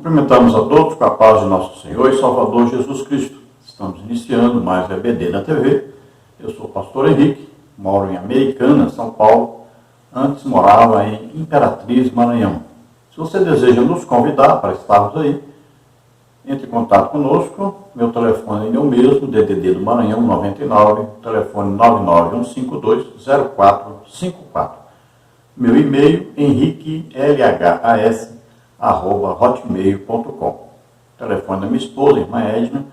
Cumprimentamos a todos com a paz de nosso Senhor e Salvador Jesus Cristo. Estamos iniciando mais EBD na TV. Eu sou o pastor Henrique, moro em Americana, São Paulo. Antes morava em Imperatriz, Maranhão. Se você deseja nos convidar para estarmos aí, entre em contato conosco. Meu telefone é o mesmo, DDD do Maranhão 99, telefone 991520454. Meu e-mail, henriquelhas@hotmail.com. Telefone da minha esposa, irmã Edna,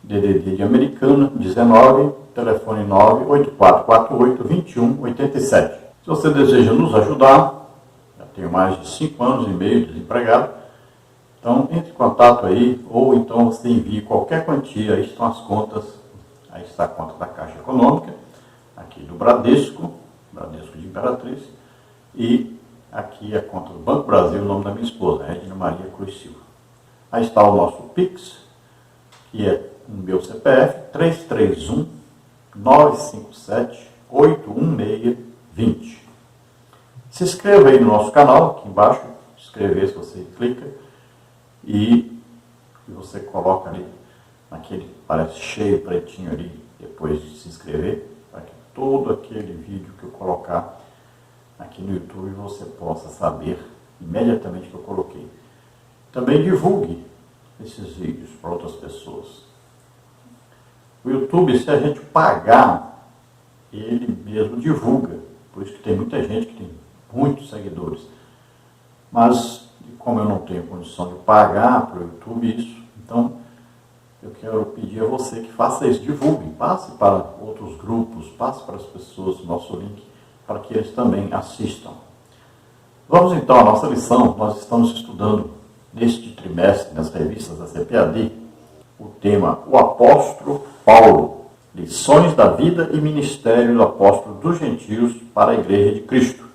DDD de Americana 19, telefone 98448-2187. Se você deseja nos ajudar, já tenho mais de 5 anos e meio desempregado, então entre em contato aí, ou então você envie qualquer quantia. Aí estão as contas, aí está a conta da Caixa Econômica, aqui do Bradesco de Imperatriz, e aqui a conta do Banco Brasil, o nome da minha esposa, Edna Maria Cruz Silva. Aí está o nosso Pix, que é o meu CPF, 331-957-816-20. Se inscreva aí no nosso canal, aqui embaixo, inscrever, se você clica, e você coloca ali, naquele, parece cheio, pretinho ali, depois de se inscrever, para que todo aquele vídeo que eu colocar aqui no YouTube você possa saber imediatamente que eu coloquei. Também divulgue esses vídeos para outras pessoas. O YouTube, se a gente pagar, ele mesmo divulga. Por isso que tem muita gente que tem muitos seguidores. Mas, como eu não tenho condição de pagar para o YouTube isso, então eu quero pedir a você que faça isso, divulgue, passe para outros grupos, passe para as pessoas o nosso link, para que eles também assistam. Vamos então à nossa lição. Nós estamos estudando neste trimestre, nas revistas da CPAD, o tema O Apóstolo Paulo, lições da vida e ministério do apóstolo dos gentios para a Igreja de Cristo.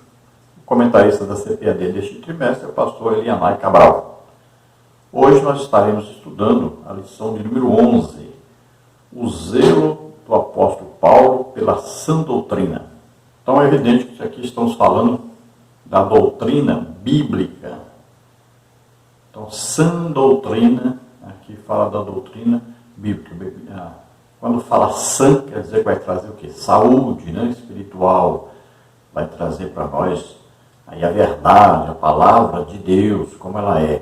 O comentarista da CPAD deste trimestre é o pastor Elianai Cabral. Hoje nós estaremos estudando a lição de número 11, o zelo do apóstolo Paulo pela sã doutrina. Então é evidente que aqui estamos falando da doutrina bíblica. Então, sã doutrina, aqui fala da doutrina bíblica. Quando fala sã, quer dizer que vai trazer o quê? Saúde, né? Espiritual. Vai trazer para nós aí a verdade, a palavra de Deus, como ela é.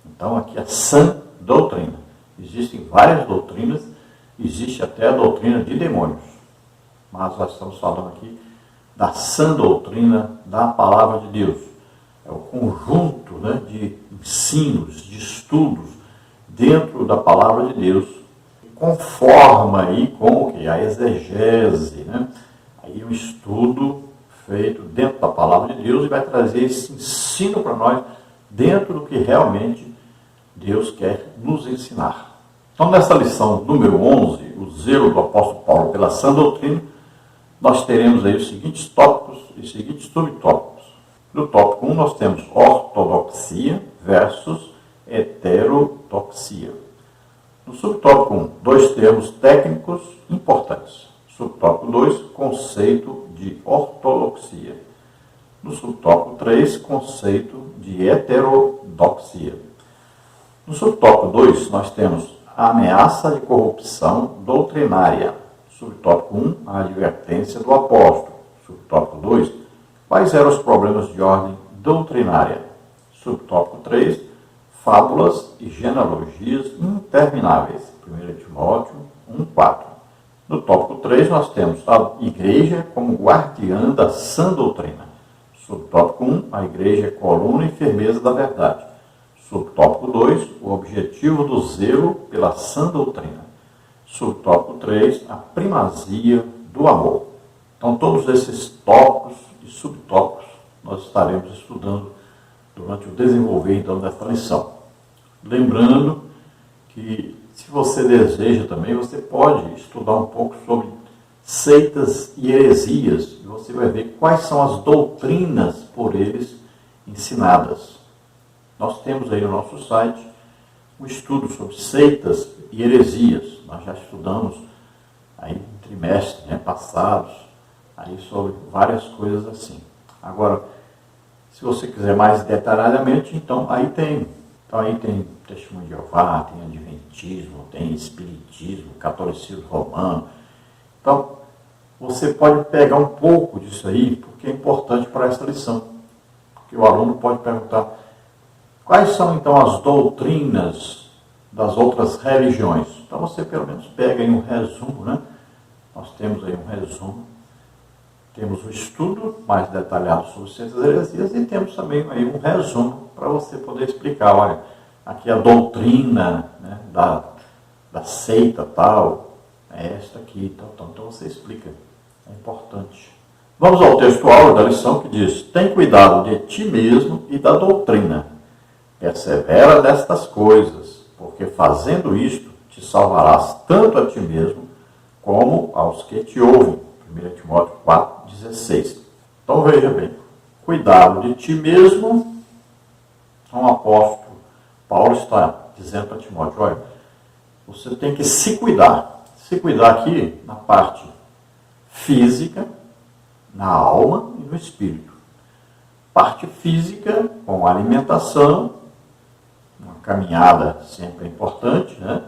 Então, aqui a sã doutrina. Existem várias doutrinas, existe até a doutrina de demônios. Mas nós estamos falando aqui da sã doutrina da palavra de Deus. É o conjunto, né, de ensinos, de estudos dentro da palavra de Deus, que conforma aí com o que? A exegese, né? Aí um estudo feito dentro da palavra de Deus e vai trazer esse ensino para nós dentro do que realmente Deus quer nos ensinar. Então, nessa lição número 11, o zelo do apóstolo Paulo pela sã doutrina, nós teremos aí os seguintes tópicos e seguintes subtópicos. No tópico 1 nós temos ortodoxia versus heterodoxia. No subtópico 1, 2 termos técnicos importantes. Subtópico 2, conceito de ortodoxia. No subtópico 3, conceito de heterodoxia. No subtópico 2 nós temos a ameaça de corrupção doutrinária. Subtópico 1, a advertência do apóstolo. Subtópico 2, quais eram os problemas de ordem doutrinária. Subtópico 3, fábulas e genealogias intermináveis. 1 Timóteo 1,4. No tópico 3, nós temos a igreja como guardiã da sã doutrina. Subtópico 1, a igreja é coluna e firmeza da verdade. Subtópico 2, o objetivo do zelo pela sã doutrina. Subtópico 3, a primazia do amor. Então, todos esses tópicos e subtópicos nós estaremos estudando durante o desenvolver, então, desta lição. Lembrando que, se você deseja também, você pode estudar um pouco sobre seitas e heresias, e você vai ver quais são as doutrinas por eles ensinadas. Nós temos aí no nosso site um estudo sobre seitas e heresias. Nós já estudamos aí em trimestres, né, passados, aí sobre várias coisas assim. Agora, se você quiser mais detalhadamente, então aí tem Então aí tem Testemunho de Jeová, tem Adventismo, tem Espiritismo, Catolicismo Romano. Então, você pode pegar um pouco disso aí, porque é importante para essa lição. Porque o aluno pode perguntar, quais são então as doutrinas das outras religiões? Então você pelo menos pega aí um resumo, né? Nós temos aí um resumo. Temos o estudo mais detalhado sobre as ciências heresias e temos também aí um resumo para você poder explicar, olha, aqui a doutrina, né, da seita tal, é esta aqui, então você explica, é importante. Vamos ao texto áureo da lição que diz, tem cuidado de ti mesmo e da doutrina, persevera nestas coisas, porque fazendo isto te salvarás tanto a ti mesmo como aos que te ouvem. 1 Timóteo 4,16. Então veja bem, cuidado de ti mesmo, o apóstolo Paulo está dizendo para Timóteo, olha, você tem que se cuidar aqui na parte física, na alma e no espírito. Parte física, com alimentação, uma caminhada sempre é importante, né?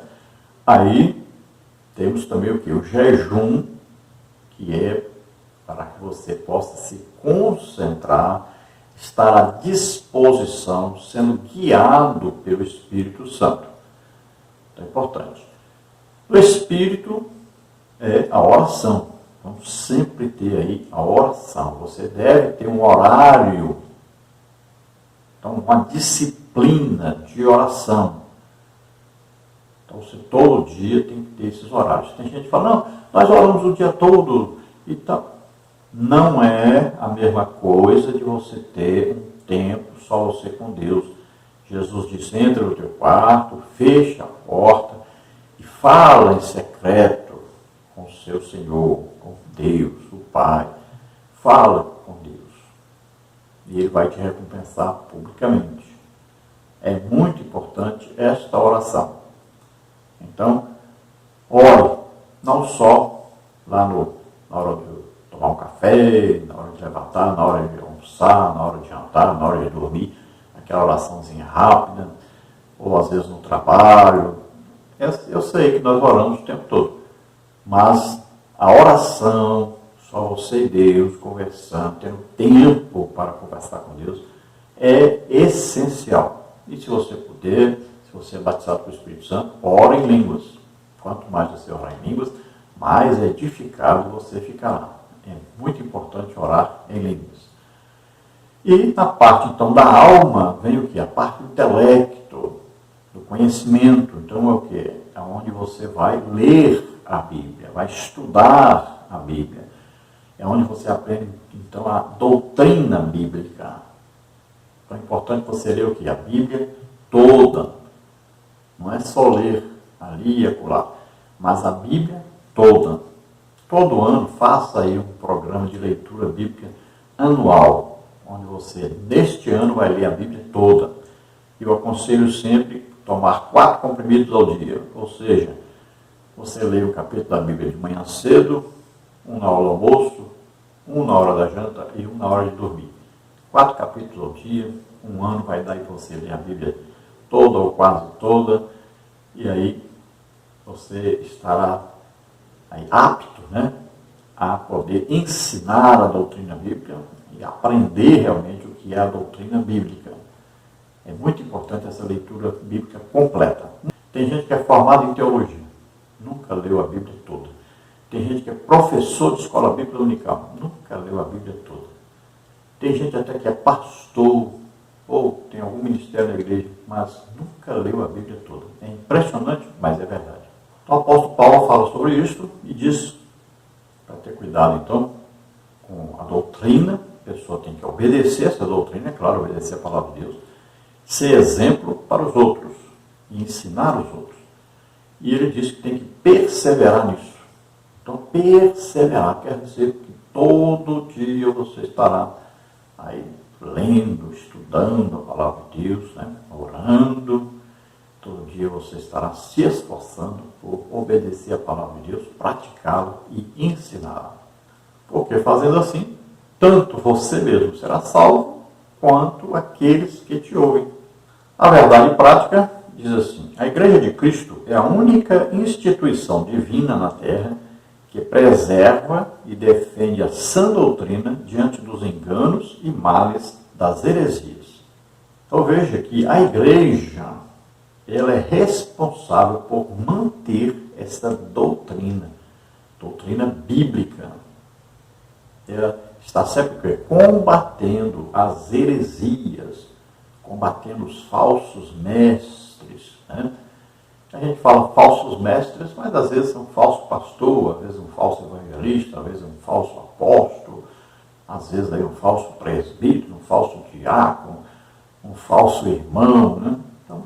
Aí temos também o que? O jejum, que é para que você possa se concentrar, estar à disposição, sendo guiado pelo Espírito Santo. Então é importante. O Espírito é a oração. Vamos sempre ter aí a oração. Você deve ter um horário, então uma disciplina de oração. Então você todo dia tem que ter esses horários. Tem gente que fala, não, nós oramos o dia todo e tal. Não é a mesma coisa de você ter um tempo só você com Deus. Jesus disse, entra no teu quarto, fecha a porta e fala em secreto com o seu Senhor, com Deus, o Pai. Fala com Deus. E Ele vai te recompensar publicamente. É muito importante esta oração. Então, ore, não só lá na hora de tomar um café, na hora de levantar, na hora de almoçar, na hora de jantar, na hora de dormir, aquela oraçãozinha rápida, ou às vezes no trabalho. Eu sei que nós oramos o tempo todo, mas a oração, só você e Deus conversando, tendo tempo para conversar com Deus, é essencial. E se você puder, se você é batizado com o Espírito Santo, ore em línguas. Quanto mais você orar em línguas, mais edificado você ficará. É muito importante orar em línguas. E na parte, então, da alma, vem o quê? A parte do intelecto, do conhecimento. Então, é o quê? É onde você vai ler a Bíblia, vai estudar a Bíblia. É onde você aprende, então, a doutrina bíblica. Então, é importante você ler o quê? A Bíblia toda. Não é só ler ali e acolá, mas a Bíblia toda. Todo ano, faça aí um programa de leitura bíblica anual, onde você, neste ano, vai ler a Bíblia toda. Eu aconselho sempre tomar 4 comprimidos ao dia, ou seja, você lê o capítulo da Bíblia de manhã cedo, um na hora do almoço, um na hora da janta e um na hora de dormir. 4 capítulos ao dia, um ano vai dar e você ler a Bíblia toda ou quase toda, e aí você estará aí apto, né, a poder ensinar a doutrina bíblica e aprender realmente o que é a doutrina bíblica. É muito importante essa leitura bíblica completa. Tem gente que é formada em teologia, nunca leu a Bíblia toda. Tem gente que é professor de escola bíblica dominical, nunca leu a Bíblia toda. Tem gente até que é pastor ou tem algum ministério na igreja, mas nunca leu a Bíblia toda. É impressionante, mas é verdade. Então, o apóstolo Paulo fala sobre isso e diz, para ter cuidado então com a doutrina, a pessoa tem que obedecer essa doutrina, é claro, obedecer a palavra de Deus, ser exemplo para os outros e ensinar os outros. E ele diz que tem que perseverar nisso. Então, perseverar quer dizer que todo dia você estará aí lendo, estudando a palavra de Deus, né? Orando. Todo dia você estará se esforçando por obedecer a palavra de Deus, praticá-la e ensiná-la. Porque fazendo assim, tanto você mesmo será salvo, quanto aqueles que te ouvem. A verdade prática diz assim: a Igreja de Cristo é a única instituição divina na Terra que preserva e defende a sã doutrina diante dos enganos e males das heresias. Então veja que a Igreja, ela é responsável por manter essa doutrina bíblica. Ela está sempre combatendo as heresias, combatendo os falsos mestres. Né? A gente fala falsos mestres, mas às vezes é um falso pastor, às vezes um falso evangelista, às vezes um falso apóstolo, às vezes aí um falso presbítero, um falso diácono, um falso irmão. Né? Então,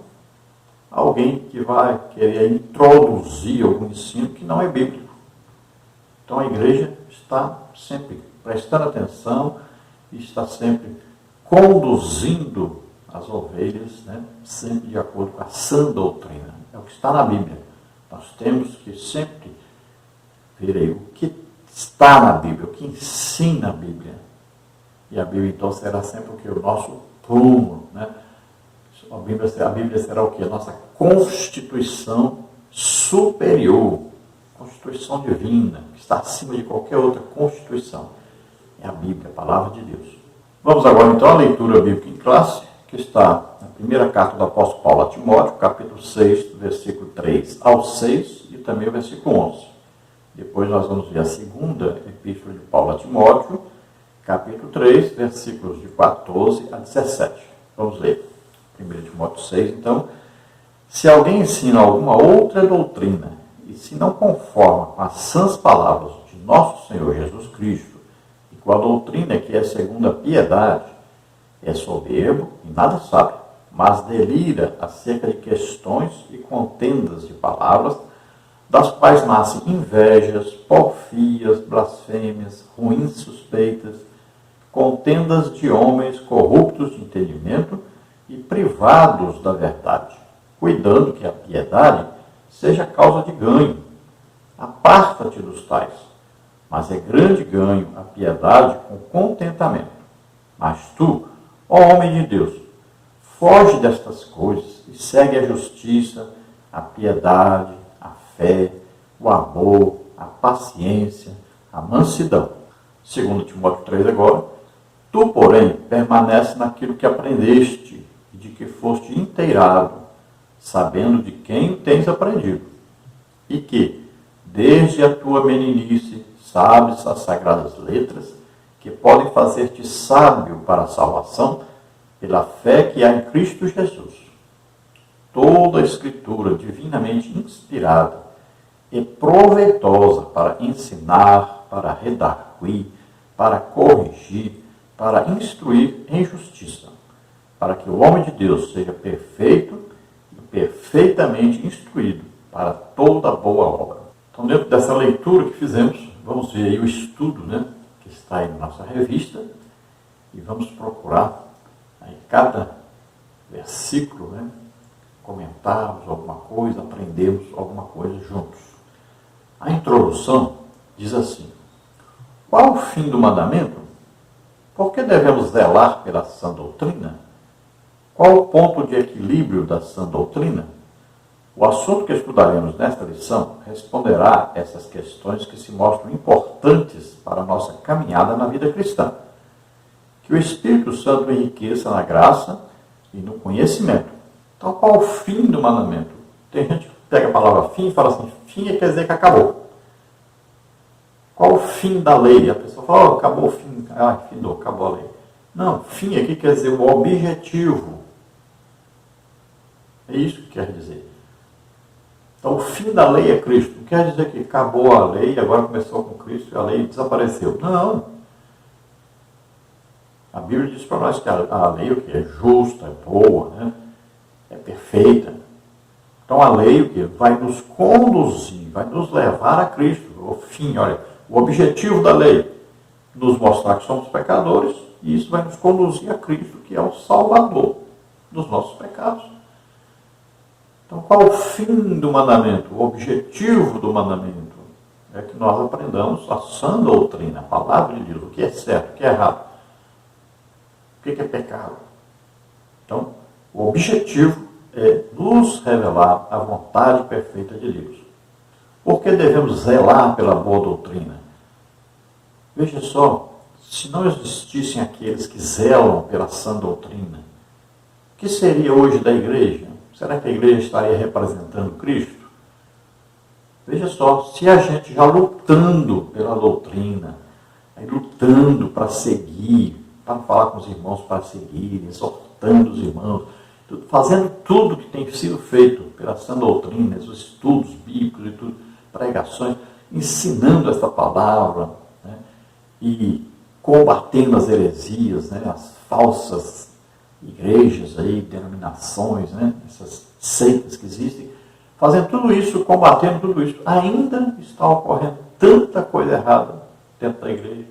alguém que vai querer introduzir algum ensino que não é bíblico. Então a igreja está sempre prestando atenção e está sempre conduzindo as ovelhas, né, sempre de acordo com a sã doutrina. É o que está na Bíblia. Nós temos que sempre ver aí o que está na Bíblia, o que ensina a Bíblia. E a Bíblia então será sempre o que? O nosso prumo. Né? A Bíblia será o que? A nossa constituição superior, constituição divina, que está acima de qualquer outra constituição. É a Bíblia, a palavra de Deus. Vamos agora então à leitura bíblica em classe, que está na primeira carta do apóstolo Paulo a Timóteo, capítulo 6, versículo 3 ao 6 e também o versículo 11. Depois nós vamos ver a segunda epístola de Paulo a Timóteo, capítulo 3, versículos de 14 a 17. Vamos ler. 1 Timóteo 6, então. Se alguém ensina alguma outra doutrina e se não conforma com as sãs palavras de nosso Senhor Jesus Cristo e com a doutrina que é segundo a piedade, é soberbo e nada sabe, mas delira acerca de questões e contendas de palavras, das quais nascem invejas, porfias, blasfêmias, ruins suspeitas, contendas de homens corruptos de entendimento e privados da verdade, cuidando que a piedade seja causa de ganho. Aparta-te dos tais, mas é grande ganho a piedade com contentamento. Mas tu, ó homem de Deus, foge destas coisas e segue a justiça, a piedade, a fé, o amor, a paciência, a mansidão. 2 Timóteo 3 agora. Tu, porém, permanece naquilo que aprendeste e de que foste inteirado, sabendo de quem tens aprendido, e que, desde a tua meninice, sabes as sagradas letras, que podem fazer-te sábio para a salvação, pela fé que há em Cristo Jesus. Toda a Escritura divinamente inspirada e proveitosa para ensinar, para redarguir, para corrigir, para instruir em justiça, para que o homem de Deus seja perfeito e perfeitamente instruído para toda boa obra. Então, dentro dessa leitura que fizemos, vamos ver aí o estudo, né, que está aí na nossa revista, e vamos procurar em cada versículo, né, comentarmos alguma coisa, aprendermos alguma coisa juntos. A introdução diz assim: qual o fim do mandamento? Por que devemos zelar pela sã doutrina? Qual o ponto de equilíbrio da sã doutrina? O assunto que estudaremos nesta lição responderá a essas questões que se mostram importantes para a nossa caminhada na vida cristã. Que o Espírito Santo enriqueça na graça e no conhecimento. Então, qual o fim do mandamento? Tem gente que pega a palavra fim e fala assim: fim quer dizer que acabou. Qual o fim da lei? A pessoa fala: acabou o fim, findou, acabou a lei. Não, fim aqui quer dizer o objetivo. É isso que quer dizer. Então, o fim da lei é Cristo. Não quer dizer que acabou a lei e agora começou com Cristo e a lei desapareceu. Não. A Bíblia diz para nós que a lei o que é justa, é boa, né? É perfeita. Então, a lei o que vai nos conduzir, vai nos levar a Cristo. O fim, olha, o objetivo da lei, nos mostrar que somos pecadores, e isso vai nos conduzir a Cristo, que é o Salvador dos nossos pecados. Então, qual o fim do mandamento? O objetivo do mandamento é que nós aprendamos a sã doutrina, a palavra de Deus, o que é certo, o que é errado, o que é pecado. Então, O objetivo é nos revelar a vontade perfeita de Deus. Por que devemos zelar pela boa doutrina? Veja só, se não existissem aqueles que zelam pela sã doutrina, o que seria hoje da igreja? Será que a igreja estaria representando Cristo? Veja só, se a gente já lutando pela doutrina, lutando para seguir, para falar com os irmãos para seguirem, exortando os irmãos, fazendo tudo que tem sido feito pela sã doutrina, os estudos bíblicos e tudo, pregações, ensinando essa palavra, né, e combatendo as heresias, né, as falsas igrejas, aí, denominações, né, essas seitas que existem, fazendo tudo isso, combatendo tudo isso, ainda está ocorrendo tanta coisa errada dentro da igreja.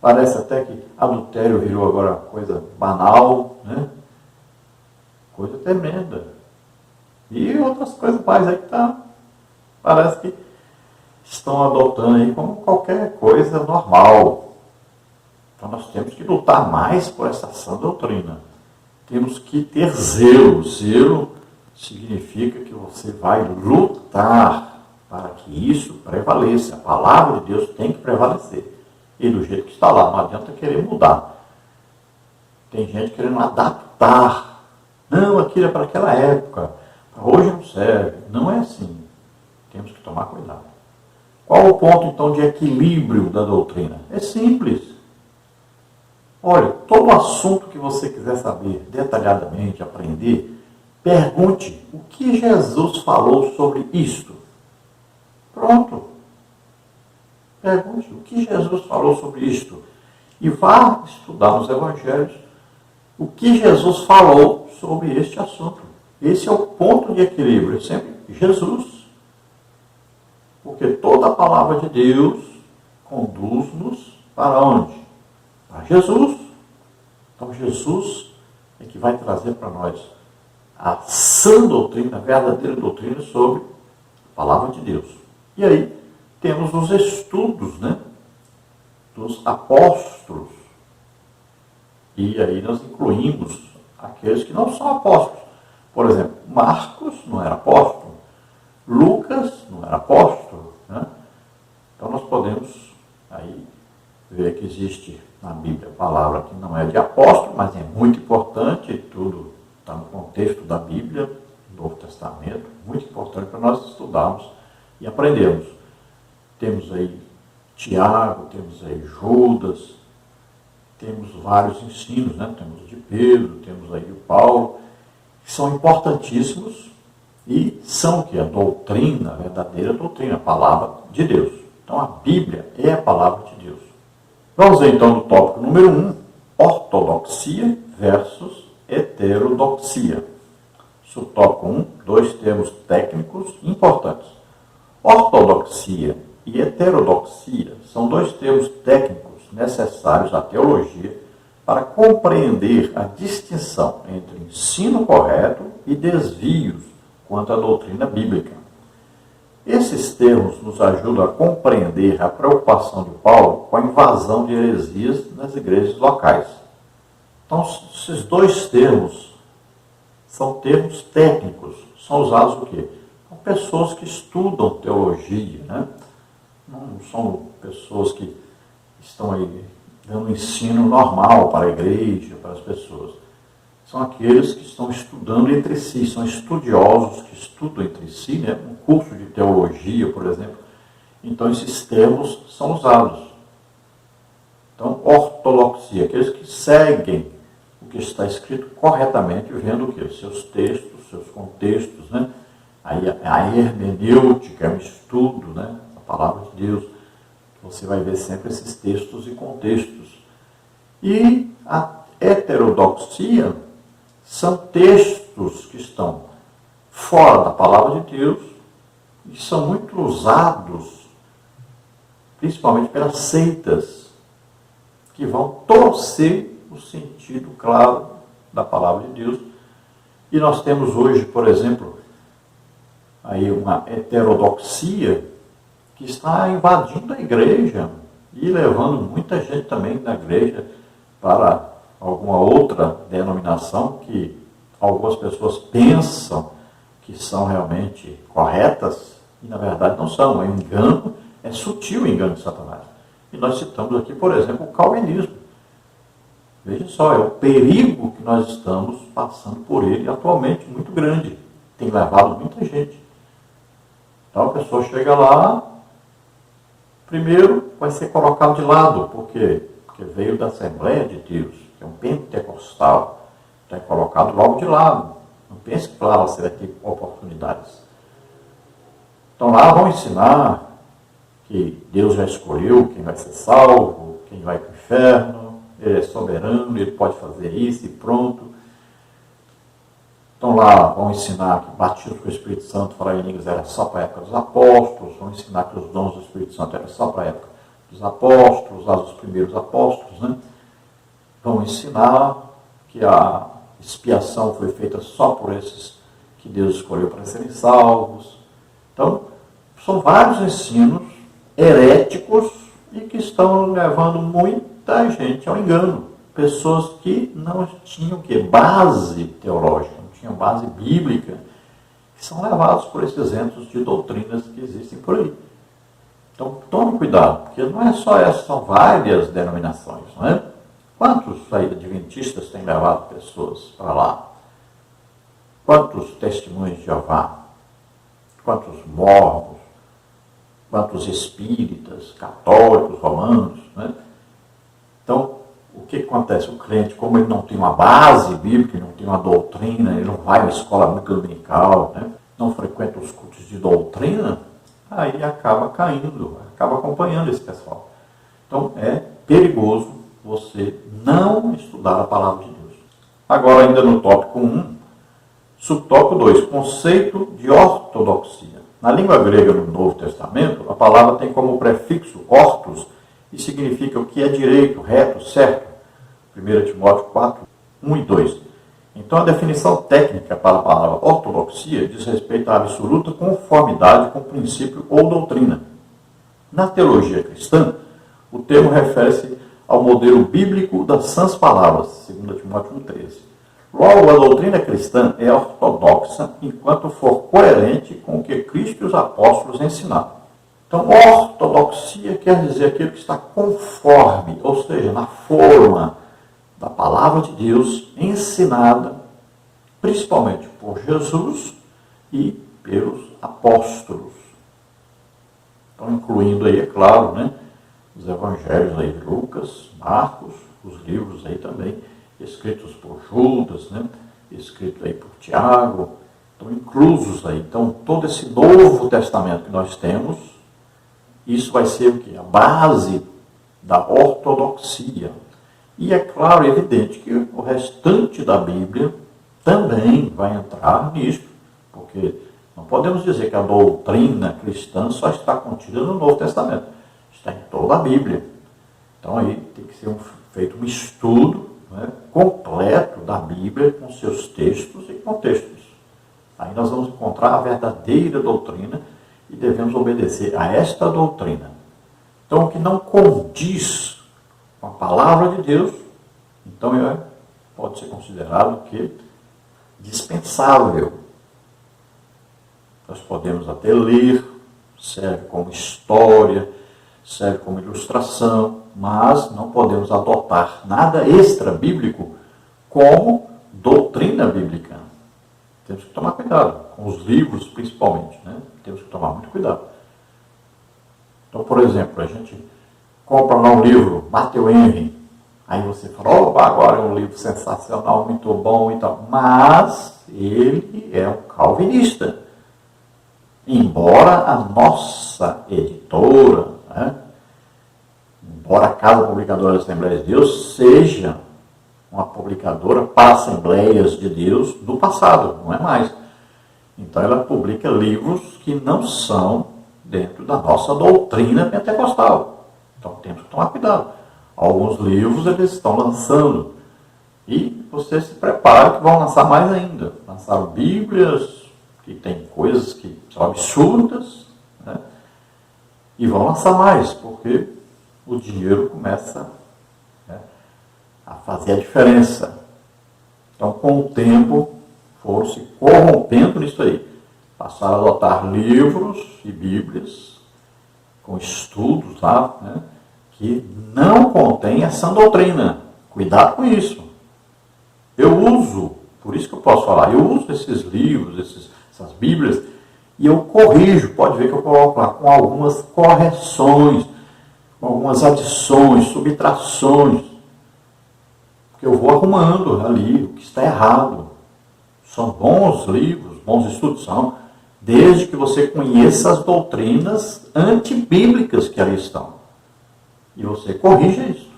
Parece até que adultério virou agora coisa banal, né? Coisa tremenda. E outras coisas mais aí que parece que estão adotando aí como qualquer coisa normal. Então nós temos que lutar mais por essa sã doutrina. Temos que ter zelo. Zelo significa que você vai lutar para que isso prevaleça. A palavra de Deus tem que prevalecer. E do jeito que está lá, não adianta querer mudar. Tem gente querendo adaptar. Não, aquilo é para aquela época. Para hoje não serve. Não é assim. Temos que tomar cuidado. Qual o ponto, então, de equilíbrio da doutrina? É simples. Olha, todo assunto que você quiser saber detalhadamente, aprender, pergunte o que Jesus falou sobre isto. Pronto. Pergunte o que Jesus falou sobre isto. E vá estudar nos evangelhos o que Jesus falou sobre este assunto. Esse é o ponto de equilíbrio. É sempre Jesus. Porque toda a palavra de Deus conduz-nos para onde? Para Jesus. Então Jesus é que vai trazer para nós a sã doutrina, a verdadeira doutrina sobre a palavra de Deus. E aí temos os estudos, né, dos apóstolos. E aí nós incluímos aqueles que não são apóstolos. Por exemplo, Marcos não era apóstolo. Lucas não era apóstolo. Né? Então nós podemos aí ver que existe na Bíblia a palavra que não é de apóstolo, mas é muito importante, tudo está no contexto da Bíblia, do Novo Testamento, muito importante para nós estudarmos e aprendermos. Temos aí Tiago, temos aí Judas, temos vários ensinos, né? Temos o de Pedro, temos aí o Paulo, que são importantíssimos e são o que? A doutrina, a verdadeira doutrina, a palavra de Deus. Então a Bíblia é a palavra de Deus. Vamos ver então no tópico número 1, ortodoxia versus heterodoxia. Subtópico 1, dois termos técnicos importantes. Ortodoxia e heterodoxia são dois termos técnicos necessários à teologia para compreender a distinção entre ensino correto e desvios quanto à doutrina bíblica. Esses termos nos ajudam a compreender a preocupação de Paulo com a invasão de heresias nas igrejas locais. Então, esses dois termos são termos técnicos, são usados o quê? São pessoas que estudam teologia, né? Não são pessoas que estão aí dando ensino normal para a igreja, para as pessoas. São aqueles que estão estudando entre si, são estudiosos que estudam entre si, né? Um curso de teologia, por exemplo. Então, esses termos são usados. Então, ortodoxia, aqueles que seguem o que está escrito corretamente, vendo o quê? Seus textos, seus contextos, né? Aí a hermenêutica é um estudo, né? A palavra de Deus. Você vai ver sempre esses textos e contextos. E a heterodoxia são textos que estão fora da palavra de Deus e são muito usados, principalmente pelas seitas, que vão torcer o sentido claro da palavra de Deus. E nós temos hoje, por exemplo, aí uma heterodoxia que está invadindo a igreja e levando muita gente também da igreja para alguma outra denominação que algumas pessoas pensam que são realmente corretas e na verdade não são. É um engano, é sutil o engano de Satanás. E nós citamos aqui, por exemplo, o calvinismo. Veja só, é o perigo que nós estamos passando por ele atualmente, muito grande. Tem levado muita gente. Então a pessoa chega lá, primeiro vai ser colocado de lado, porque veio da Assembleia de Deus, que é um pentecostal, então é colocado logo de lado. Não pense que lá você vai ter oportunidades. Então lá vão ensinar que Deus já escolheu quem vai ser salvo, quem vai para o inferno, Ele é soberano, Ele pode fazer isso e pronto. Então lá vão ensinar que batismo com o Espírito Santo, falar em línguas, era só para a época dos apóstolos, vão ensinar que os dons do Espírito Santo eram só para a época dos apóstolos, lá dos primeiros apóstolos, né? Vão ensinar que a expiação foi feita só por esses que Deus escolheu para serem salvos. Então, são vários ensinos heréticos e que estão levando muita gente ao engano. Pessoas que não tinham base teológica, não tinham base bíblica, que são levados por esses centros de doutrinas que existem por aí. Então, tome cuidado, porque não é só essa, são várias denominações, não é? Quantos aí adventistas têm levado pessoas para lá? Quantos testemunhos de Jeová? Quantos mormons? Quantos espíritas, católicos, romanos, né? Então, o que acontece? O crente, como ele não tem uma base bíblica, ele não tem uma doutrina, ele não vai à escola bíblica dominical, né? Não frequenta os cultos de doutrina, aí acaba caindo, acaba acompanhando esse pessoal. Então, é perigoso você não estudar a palavra de Deus. Agora, ainda no tópico 1, subtópico 2, conceito de ortodoxia. Na língua grega, no Novo Testamento, a palavra tem como prefixo ortos e significa o que é direito, reto, certo. 1 Timóteo 4, 1 e 2. Então, a definição técnica para a palavra ortodoxia diz respeito à absoluta conformidade com princípio ou doutrina. Na teologia cristã, o termo refere-se ao modelo bíblico das sãs palavras, 2 Timóteo 1,13. Logo, a doutrina cristã é ortodoxa enquanto for coerente com o que Cristo e os apóstolos ensinaram. Então, ortodoxia quer dizer aquilo que está conforme, ou seja, na forma da palavra de Deus ensinada, principalmente por Jesus e pelos apóstolos. Então, incluindo aí, é claro, né, os evangelhos aí de Lucas, Marcos, os livros aí também, escritos por Judas, né, escritos aí por Tiago, estão inclusos aí. Então, todo esse Novo Testamento que nós temos, isso vai ser o quê? A base da ortodoxia. E é claro e evidente que o restante da Bíblia também vai entrar nisso, porque não podemos dizer que a doutrina cristã só está contida no Novo Testamento, está em toda a Bíblia. Então aí tem que ser feito um estudo, né, completo da Bíblia com seus textos e contextos. Aí nós vamos encontrar a verdadeira doutrina e devemos obedecer a esta doutrina. Então o que não condiz com a palavra de Deus, então pode ser considerado que dispensável. Nós podemos até ler, serve como história, serve como ilustração, mas não podemos adotar nada extra-bíblico como doutrina bíblica. Temos que tomar cuidado, com os livros principalmente, né? Temos que tomar muito cuidado. Então, por exemplo, a gente compra lá um livro, Matthew Henry, aí você fala, opa, agora é um livro sensacional, muito bom e tal, mas ele é um calvinista. Embora a nossa editora, né, embora a Casa Publicadora das Assembleias de Deus seja uma publicadora para Assembleias de Deus do passado, não é mais. Então ela publica livros que não são dentro da nossa doutrina pentecostal. Então temos que tomar cuidado. Alguns livros eles estão lançando e você se prepara que vão lançar mais ainda. Lançaram Bíblias que tem coisas que são absurdas, né? E vão lançar mais, porque o dinheiro começa, né, a fazer a diferença. Então, com o tempo, foram se corrompendo nisso aí. Passaram a adotar livros e bíblias com estudos lá, né, que não contém essa doutrina. Cuidado com isso. Eu uso, por isso que eu posso falar, eu uso esses livros, essas bíblias, e eu corrijo. Pode ver que eu coloco lá com algumas correções, com algumas adições, subtrações, porque eu vou arrumando ali o que está errado. São bons livros, bons estudos, são, desde que você conheça as doutrinas antibíblicas que ali estão. E você corrija isso.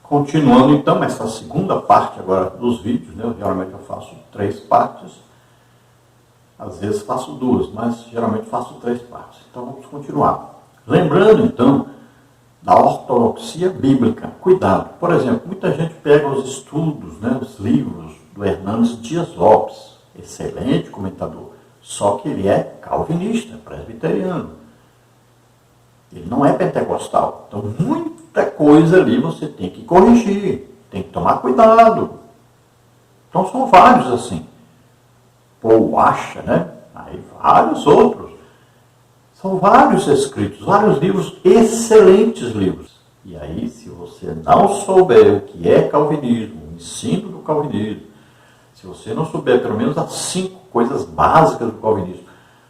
Continuando então essa segunda parte agora dos vídeos, né? Geralmente eu faço 3 partes, às vezes faço 2, mas geralmente faço 3 partes. Então vamos continuar. Lembrando então da ortodoxia bíblica. Cuidado. Por exemplo, muita gente pega os estudos, né, os livros do Hernandes Dias Lopes, excelente comentador, só que ele é calvinista, presbiteriano. Ele não é pentecostal. Então, muita coisa ali você tem que corrigir, tem que tomar cuidado. Então, são vários assim. Paul Washer, né? Aí vários outros. São vários escritos, vários livros, excelentes livros. E aí, se você não souber o que é calvinismo, o ensino do calvinismo, se você não souber pelo menos as 5 coisas básicas do calvinismo,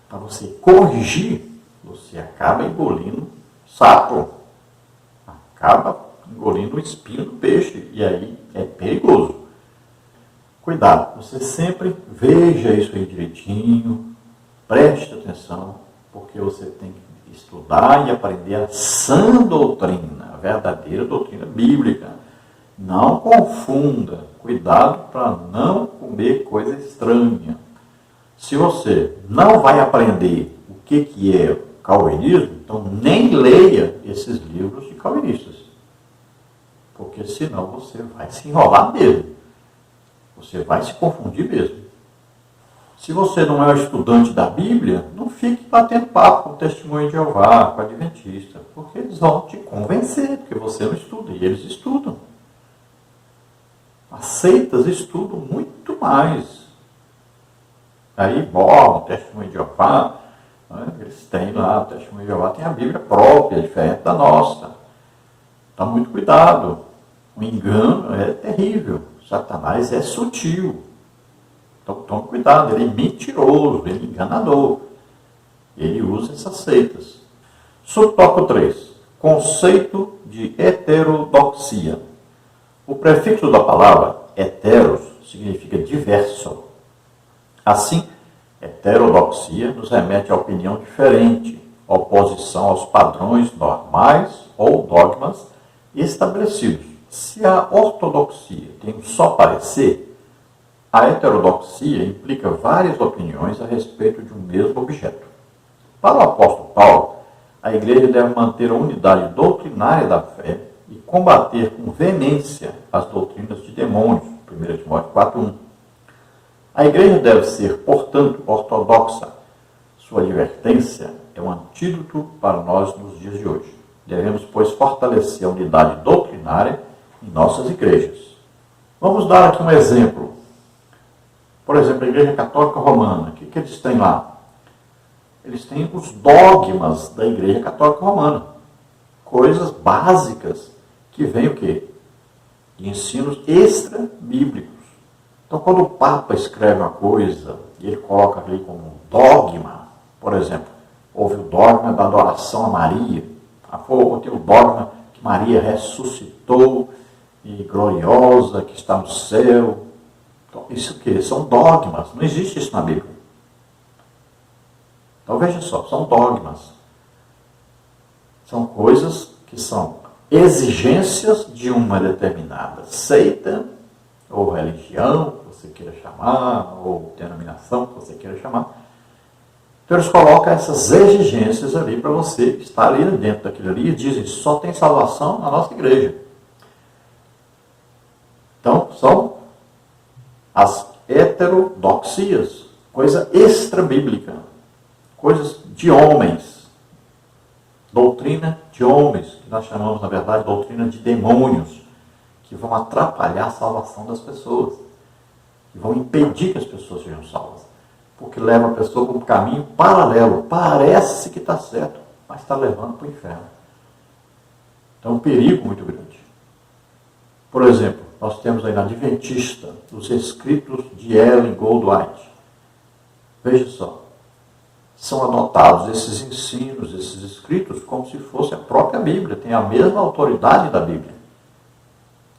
para você corrigir, você acaba engolindo sapo, acaba engolindo o espinho do peixe, e aí é perigoso. Cuidado, você sempre veja isso aí direitinho, preste atenção, porque você tem que estudar e aprender a sã doutrina, a verdadeira doutrina bíblica. Não confunda, cuidado para não comer coisa estranha. Se você não vai aprender o que é o calvinismo, então nem leia esses livros de calvinistas. Porque senão você vai se enrolar mesmo. Você vai se confundir mesmo. Se você não é um estudante da Bíblia, não fique batendo papo com o Testemunho de Jeová, com o Adventista, porque eles vão te convencer, porque você não estuda, e eles estudam. As seitas estudam muito mais. Aí, o Testemunho de Jeová, né, eles têm lá, o Testemunho de Jeová tem a Bíblia própria, diferente da nossa. Então, muito cuidado. O engano é terrível. Satanás é sutil. Então, tome cuidado, ele é mentiroso, ele é enganador. Ele usa essas seitas. Subtópico 3. Conceito de heterodoxia. O prefixo da palavra heteros significa diverso. Assim, heterodoxia nos remete a opinião diferente, oposição aos padrões normais ou dogmas estabelecidos. Se a ortodoxia tem um só parecer, a heterodoxia implica várias opiniões a respeito de um mesmo objeto. Para o apóstolo Paulo, a igreja deve manter a unidade doutrinária da fé e combater com veemência as doutrinas de demônios, 1 Timóteo 4:1. A igreja deve ser, portanto, ortodoxa. Sua advertência é um antídoto para nós nos dias de hoje. Devemos, pois, fortalecer a unidade doutrinária em nossas igrejas. Vamos dar aqui um exemplo. Por exemplo, a Igreja Católica Romana, o que eles têm lá? Eles têm os dogmas da Igreja Católica Romana. Coisas básicas que vêm o quê? De ensinos extra-bíblicos. Então, quando o Papa escreve uma coisa e ele coloca ali como um dogma, por exemplo, houve o dogma da adoração a Maria, ou tem o dogma que Maria ressuscitou e gloriosa, que está no céu. Então, isso o quê? São dogmas. Não existe isso na Bíblia. Então, veja só, são dogmas. São coisas que são exigências de uma determinada seita, ou religião, que você queira chamar, ou denominação, que você queira chamar. Então, eles colocam essas exigências ali para você estar ali dentro daquilo ali e dizem, só tem salvação na nossa igreja. Então, são as heterodoxias, coisa extra-bíblica, coisas de homens, doutrina de homens, que nós chamamos, na verdade, doutrina de demônios, que vão atrapalhar a salvação das pessoas, que vão impedir que as pessoas sejam salvas, porque leva a pessoa para um caminho paralelo. Parece que está certo, mas está levando para o inferno. Então é um perigo muito grande. Por exemplo, nós temos aí na Adventista os escritos de Ellen Goldwhite. Veja só, são anotados esses ensinos, esses escritos, como se fosse a própria Bíblia, tem a mesma autoridade da Bíblia.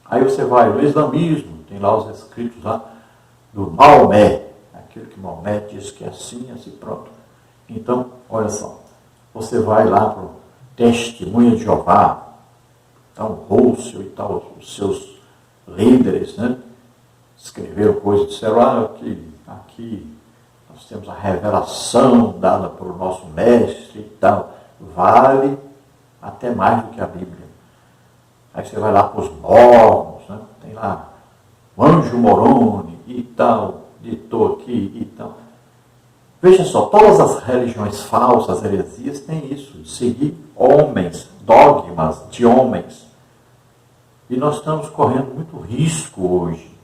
Aí você vai no islamismo, tem lá os escritos lá do Maomé, aquilo que Maomé diz que é assim, assim, pronto. Então, olha só, você vai lá para o Testemunha de Jeová, então Russell e tal, os seus líderes, né, escreveram coisas, disseram, aqui nós temos a revelação dada pelo nosso mestre e tal, vale até mais do que a Bíblia. Aí você vai lá para os mormons, né, tem lá o Anjo Moroni e tal, ditou aqui e tal. Veja só, todas as religiões falsas, heresias, têm isso, de seguir homens, dogmas de homens. E nós estamos correndo muito risco hoje,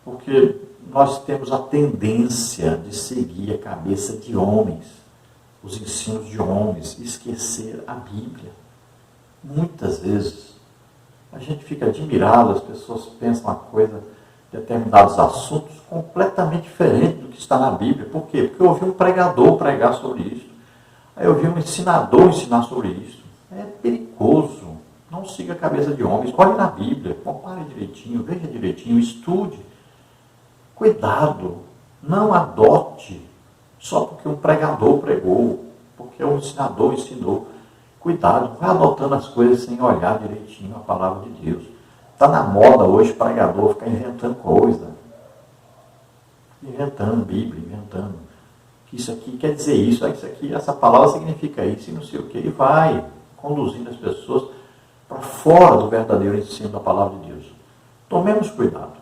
porque nós temos a tendência de seguir a cabeça de homens, os ensinos de homens, e esquecer a Bíblia. Muitas vezes a gente fica admirado, as pessoas pensam uma coisa, determinados assuntos completamente diferente do que está na Bíblia. Por quê? Porque eu ouvi um pregador pregar sobre isso. Aí eu ouvi um ensinador ensinar sobre isso. É perigoso. Não siga a cabeça de homens. Olhe na Bíblia, compare direitinho, veja direitinho, estude. Cuidado. Não adote só porque um pregador pregou, porque um ensinador ensinou. Cuidado, não vai adotando as coisas sem olhar direitinho a palavra de Deus. Está na moda hoje pregador ficar inventando coisa. Inventando Bíblia, inventando. Que isso aqui quer dizer isso, isso aqui, essa palavra significa isso e não sei o que. E vai conduzindo as pessoas para fora do verdadeiro ensino da palavra de Deus. Tomemos cuidado.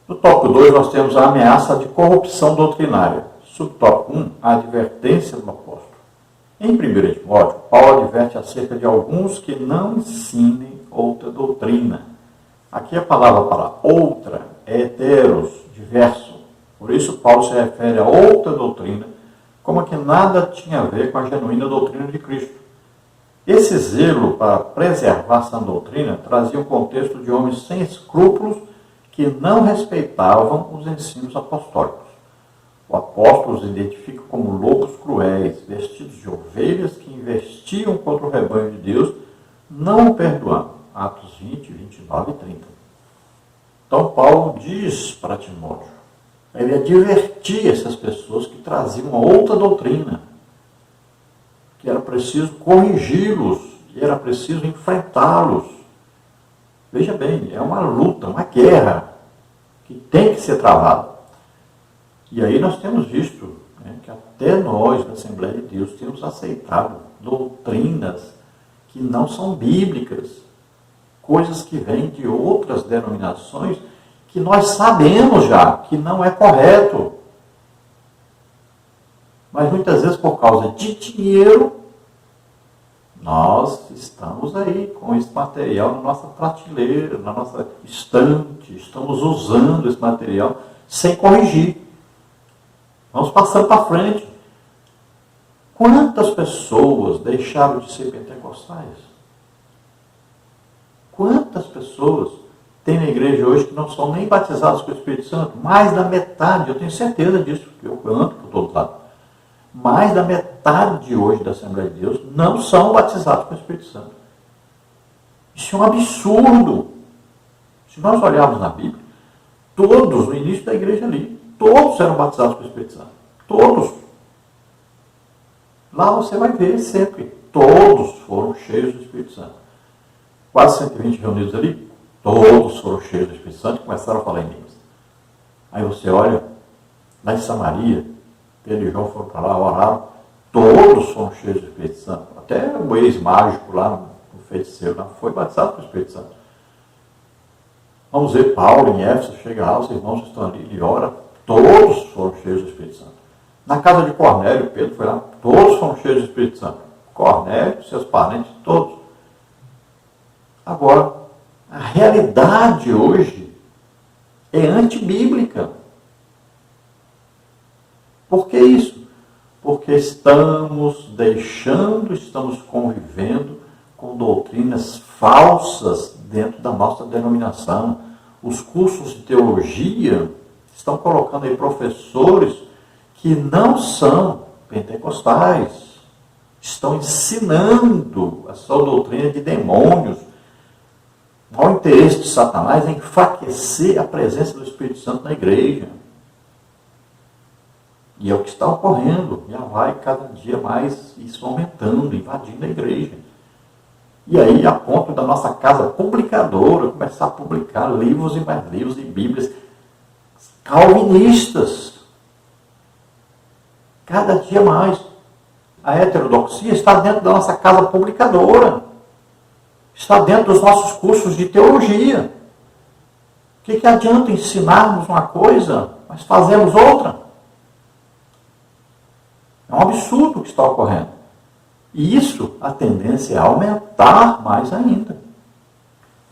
No tópico 2 nós temos a ameaça de corrupção doutrinária. Subtópico 1, a advertência do apóstolo. Em 1 Timóteo, Paulo adverte acerca de alguns que não ensinem outra doutrina. Aqui a palavra para outra é heteros, diverso. Por isso Paulo se refere a outra doutrina como que nada tinha a ver com a genuína doutrina de Cristo. Esse zelo para preservar essa doutrina trazia um contexto de homens sem escrúpulos que não respeitavam os ensinos apostólicos. O apóstolo os identifica como lobos cruéis, vestidos de ovelhas que investiam contra o rebanho de Deus, não o perdoando. Atos 20, 29 e 30. Então Paulo diz para Timóteo, ele advertia essas pessoas que traziam uma outra doutrina, que era preciso corrigi-los, que era preciso enfrentá-los. Veja bem, é uma luta, uma guerra, que tem que ser travada. E aí nós temos visto, né, que até nós, da Assembleia de Deus, temos aceitado doutrinas que não são bíblicas, coisas que vêm de outras denominações que nós sabemos já que não é correto. Mas muitas vezes por causa de dinheiro, nós estamos aí com esse material na nossa prateleira, na nossa estante, estamos usando esse material sem corrigir. Vamos passando para frente. Quantas pessoas deixaram de ser pentecostais? Quantas pessoas tem na igreja hoje que não são nem batizadas com o Espírito Santo? Mais da metade, eu tenho certeza disso, porque eu ando por todo lado. Mais da metade de hoje da Assembleia de Deus não são batizados com o Espírito Santo. Isso é um absurdo. Se nós olharmos na Bíblia, todos, no início da igreja ali, todos eram batizados com o Espírito Santo. Todos. Lá você vai ver sempre, todos foram cheios do Espírito Santo. Quase 120 reunidos ali, todos foram cheios do Espírito Santo e começaram a falar em línguas. Aí você olha, lá em Samaria, Pedro e João foram para lá, oraram, todos foram cheios do Espírito Santo. Até o ex-mágico lá, o feiticeiro lá, foi batizado com o Espírito Santo. Vamos ver Paulo em Éfeso, chega lá, os irmãos estão ali, ele ora, todos foram cheios do Espírito Santo. Na casa de Cornélio, Pedro foi lá, todos foram cheios do Espírito Santo. Cornélio, seus parentes, todos. Agora, A realidade hoje é antibíblica. Por que isso? Porque estamos convivendo com doutrinas falsas dentro da nossa denominação. Os cursos de teologia estão colocando aí professores que não são pentecostais. Estão ensinando a sua doutrina de demônios. O interesse de Satanás é enfraquecer a presença do Espírito Santo na igreja. E é o que está ocorrendo. Já vai cada dia mais isso aumentando, invadindo a igreja. E aí, a ponto da nossa casa publicadora começar a publicar livros e mais livros e bíblias calvinistas. Cada dia mais. A heterodoxia está dentro da nossa casa publicadora. Está dentro dos nossos cursos de teologia. O que adianta ensinarmos uma coisa, mas fazemos outra? É um absurdo o que está ocorrendo. E isso, a tendência é aumentar mais ainda.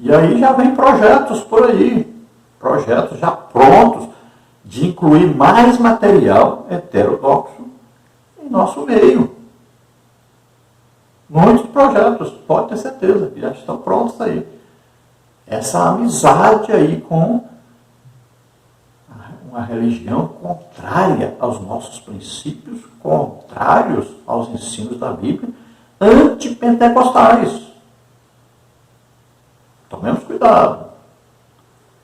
E aí já vem projetos por aí, projetos já prontos de incluir mais material heterodoxo em nosso meio. Muitos projetos, pode ter certeza, que já estão prontos aí. Essa amizade aí com uma religião contrária aos nossos princípios, contrários aos ensinos da Bíblia, antipentecostais. Tomemos cuidado.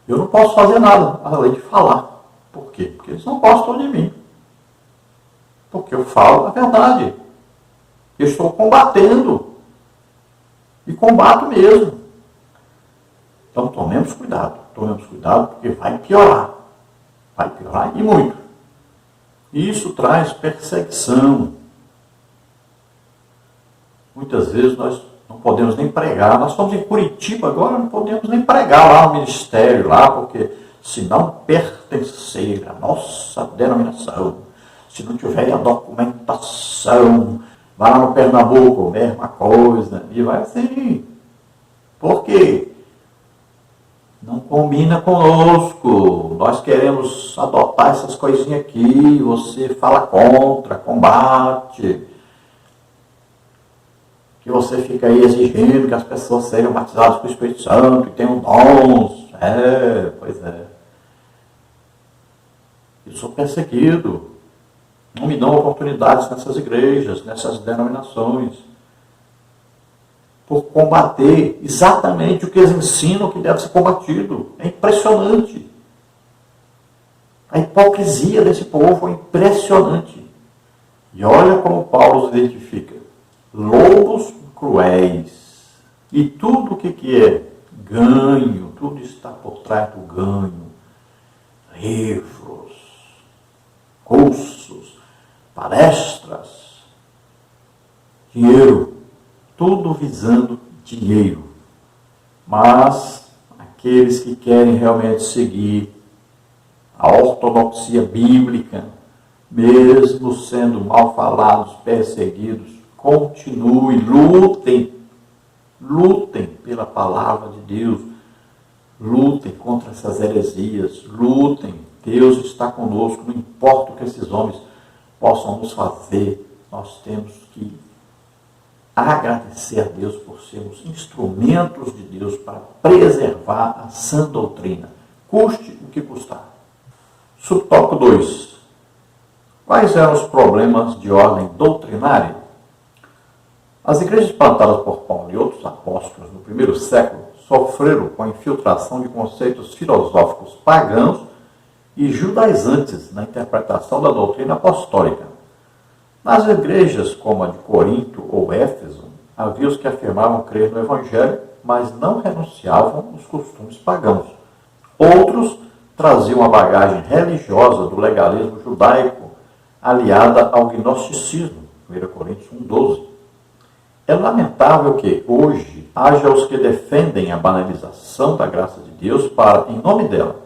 Eu não posso fazer nada além de falar. Por quê? Porque eles não gostam de mim. Porque eu falo a verdade. Eu estou combatendo. E combato mesmo. Então tomemos cuidado. Tomemos cuidado porque vai piorar. Vai piorar e muito. E isso traz perseguição. Muitas vezes nós não podemos nem pregar. Nós estamos em Curitiba agora, não podemos nem pregar lá no ministério, lá, porque se não pertencer à nossa denominação, se não tiver a documentação, vai lá no Pernambuco, mesma coisa, e vai assim. Por quê? Não combina conosco. Nós queremos adotar essas coisinhas aqui. Você fala contra, combate. Que você fica aí exigindo que as pessoas sejam batizadas com o Espírito Santo e tenham dons. Pois é. Eu sou perseguido. Não me dão oportunidades nessas igrejas, nessas denominações. Por combater exatamente o que eles ensinam que deve ser combatido. É impressionante. A hipocrisia desse povo é impressionante. E olha como Paulo os identifica. Lobos cruéis. E tudo o que é ganho, tudo está por trás do ganho. Livros, cursos, palestras, dinheiro. Tudo visando dinheiro. Mas aqueles que querem realmente seguir a ortodoxia bíblica, mesmo sendo mal falados, perseguidos, continuem, lutem pela palavra de Deus, lutem contra essas heresias, lutem. Deus está conosco, não importa o que esses homens possam nos fazer, nós temos que agradecer a Deus por sermos instrumentos de Deus para preservar a sã doutrina, custe o que custar. Subtópico 2. Quais eram os problemas de ordem doutrinária? As igrejas plantadas por Paulo e outros apóstolos no primeiro século sofreram com a infiltração de conceitos filosóficos pagãos e judaizantes na interpretação da doutrina apostólica. Nas igrejas como a de Corinto ou Éfeso, havia os que afirmavam crer no Evangelho, mas não renunciavam aos costumes pagãos. Outros traziam a bagagem religiosa do legalismo judaico, aliada ao gnosticismo, 1 Coríntios 1,12. É lamentável que, hoje, haja os que defendem a banalização da graça de Deus para, em nome dela,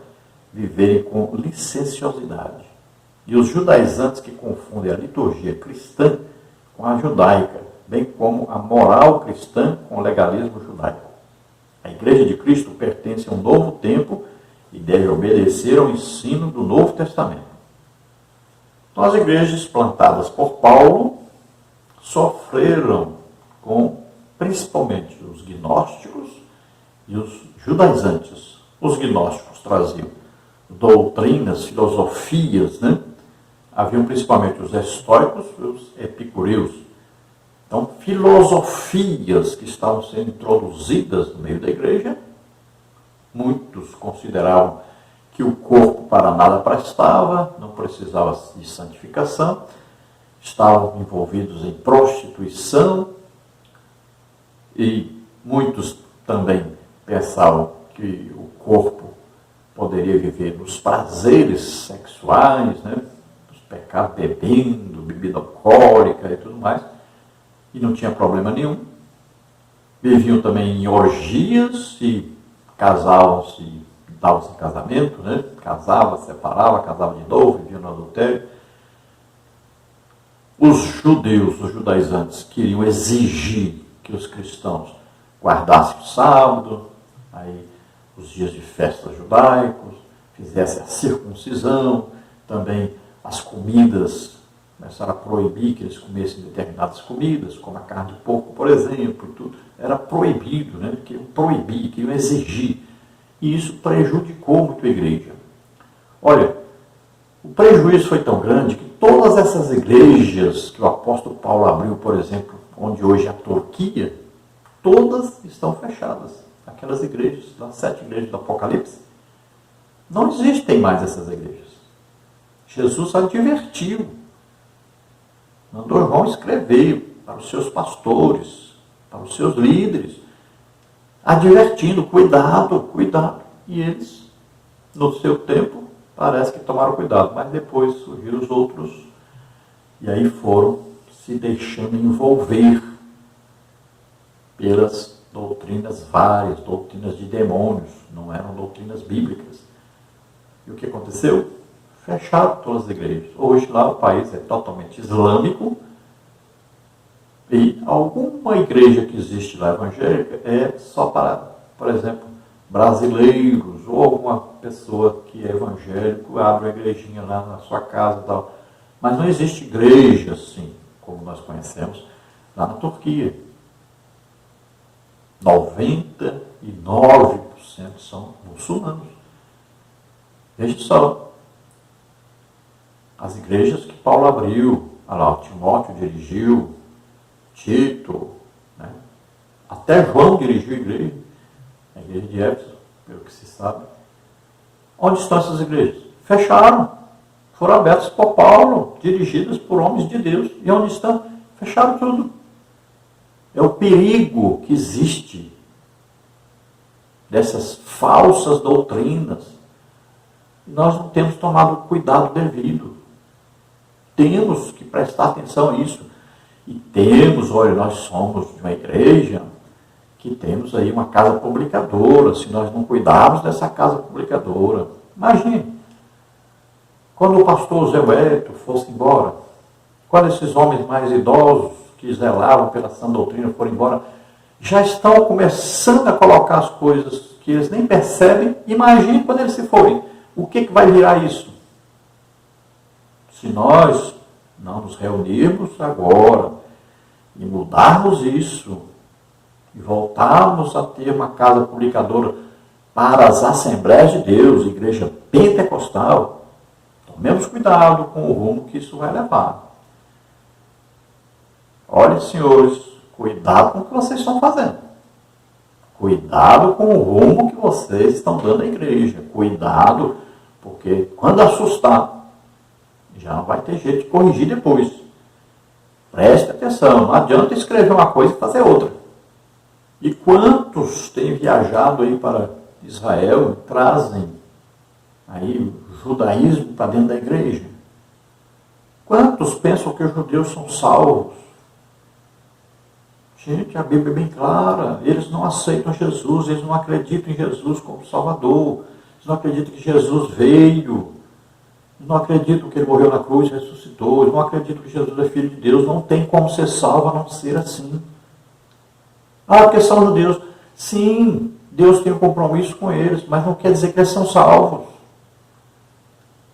viverem com licenciosidade. E os judaizantes que confundem a liturgia cristã com a judaica, bem como a moral cristã com o legalismo judaico. A Igreja de Cristo pertence a um novo tempo e deve obedecer ao ensino do Novo Testamento. Então, as igrejas plantadas por Paulo sofreram com, principalmente, os gnósticos e os judaizantes. Os gnósticos traziam doutrinas, filosofias, né? Haviam principalmente os estoicos e os epicureus. Então, filosofias que estavam sendo introduzidas no meio da igreja. Muitos consideravam que o corpo para nada prestava, não precisava de santificação, estavam envolvidos em prostituição, e muitos também pensavam que o corpo poderia viver nos prazeres sexuais, né? Nos pecados, bebendo, bebida alcoólica e tudo mais, e não tinha problema nenhum. Viviam também em orgias e casavam-se, davam-se em casamento, né? Casava, separava, casava de novo, viviam no adultério. Os judeus, os judaizantes, queriam exigir que os cristãos guardassem o sábado, aí os dias de festa judaicos, fizessem a circuncisão, também as comidas, começaram a proibir que eles comessem determinadas comidas, como a carne de porco, por exemplo, e tudo. Era proibido, né? Queriam proibir, queriam exigir. E isso prejudicou muito a igreja. Olha, o prejuízo foi tão grande que todas essas igrejas que o apóstolo Paulo abriu, por exemplo, onde hoje é a Turquia, todas estão fechadas. Aquelas igrejas, das 7 igrejas do Apocalipse, não existem mais essas igrejas. Jesus advertiu, mandou João escrever para os seus pastores, para os seus líderes, advertindo, cuidado, cuidado. E eles, no seu tempo, parece que tomaram cuidado, mas depois surgiram os outros, e aí foram se deixando envolver pelas doutrinas várias, doutrinas de demônios, não eram doutrinas bíblicas. E o que aconteceu? Fecharam todas as igrejas. Hoje lá o país é totalmente islâmico, e alguma igreja que existe lá evangélica é só para, por exemplo, brasileiros, ou alguma pessoa que é evangélico abre uma igrejinha lá na sua casa e tal. Mas não existe igreja assim, como nós conhecemos lá na Turquia. 99% são muçulmanos. Veja só, as igrejas que Paulo abriu, olha lá, Timóteo dirigiu, Tito, né? Até João dirigiu a igreja de Éfeso, pelo que se sabe. Onde estão essas igrejas? Fecharam, foram abertas por Paulo, dirigidas por homens de Deus. E onde estão? Fecharam tudo. É o perigo que existe dessas falsas doutrinas. Nós não temos tomado o cuidado devido. Temos que prestar atenção a isso. E temos, olha, nós somos de uma igreja que temos aí uma casa publicadora. Se nós não cuidarmos dessa casa publicadora, imagine, quando o pastor Zé Wellington fosse embora, quando esses homens mais idosos que zelavam pela sã doutrina foram embora, já estão começando a colocar as coisas que eles nem percebem. Imagine quando eles se forem. O que vai virar isso? Se nós não nos reunirmos agora e mudarmos isso e voltarmos a ter uma casa publicadora para as Assembleias de Deus, igreja pentecostal, tomemos cuidado com o rumo que isso vai levar. Olha, senhores, cuidado com o que vocês estão fazendo. Cuidado com o rumo que vocês estão dando à igreja. Cuidado, porque quando assustar, já não vai ter jeito de corrigir depois. Preste atenção, não adianta escrever uma coisa e fazer outra. E quantos têm viajado aí para Israel e trazem aí o judaísmo para dentro da igreja? Quantos pensam que os judeus são salvos? Gente, a Bíblia é bem clara. Eles não aceitam Jesus, eles não acreditam em Jesus como Salvador. Eles não acreditam que Jesus veio. Eles não acreditam que ele morreu na cruz e ressuscitou. Eles não acreditam que Jesus é Filho de Deus. Não tem como ser salvo a não ser assim. Ah, porque são judeus. Sim, Deus tem um compromisso com eles, mas não quer dizer que eles são salvos.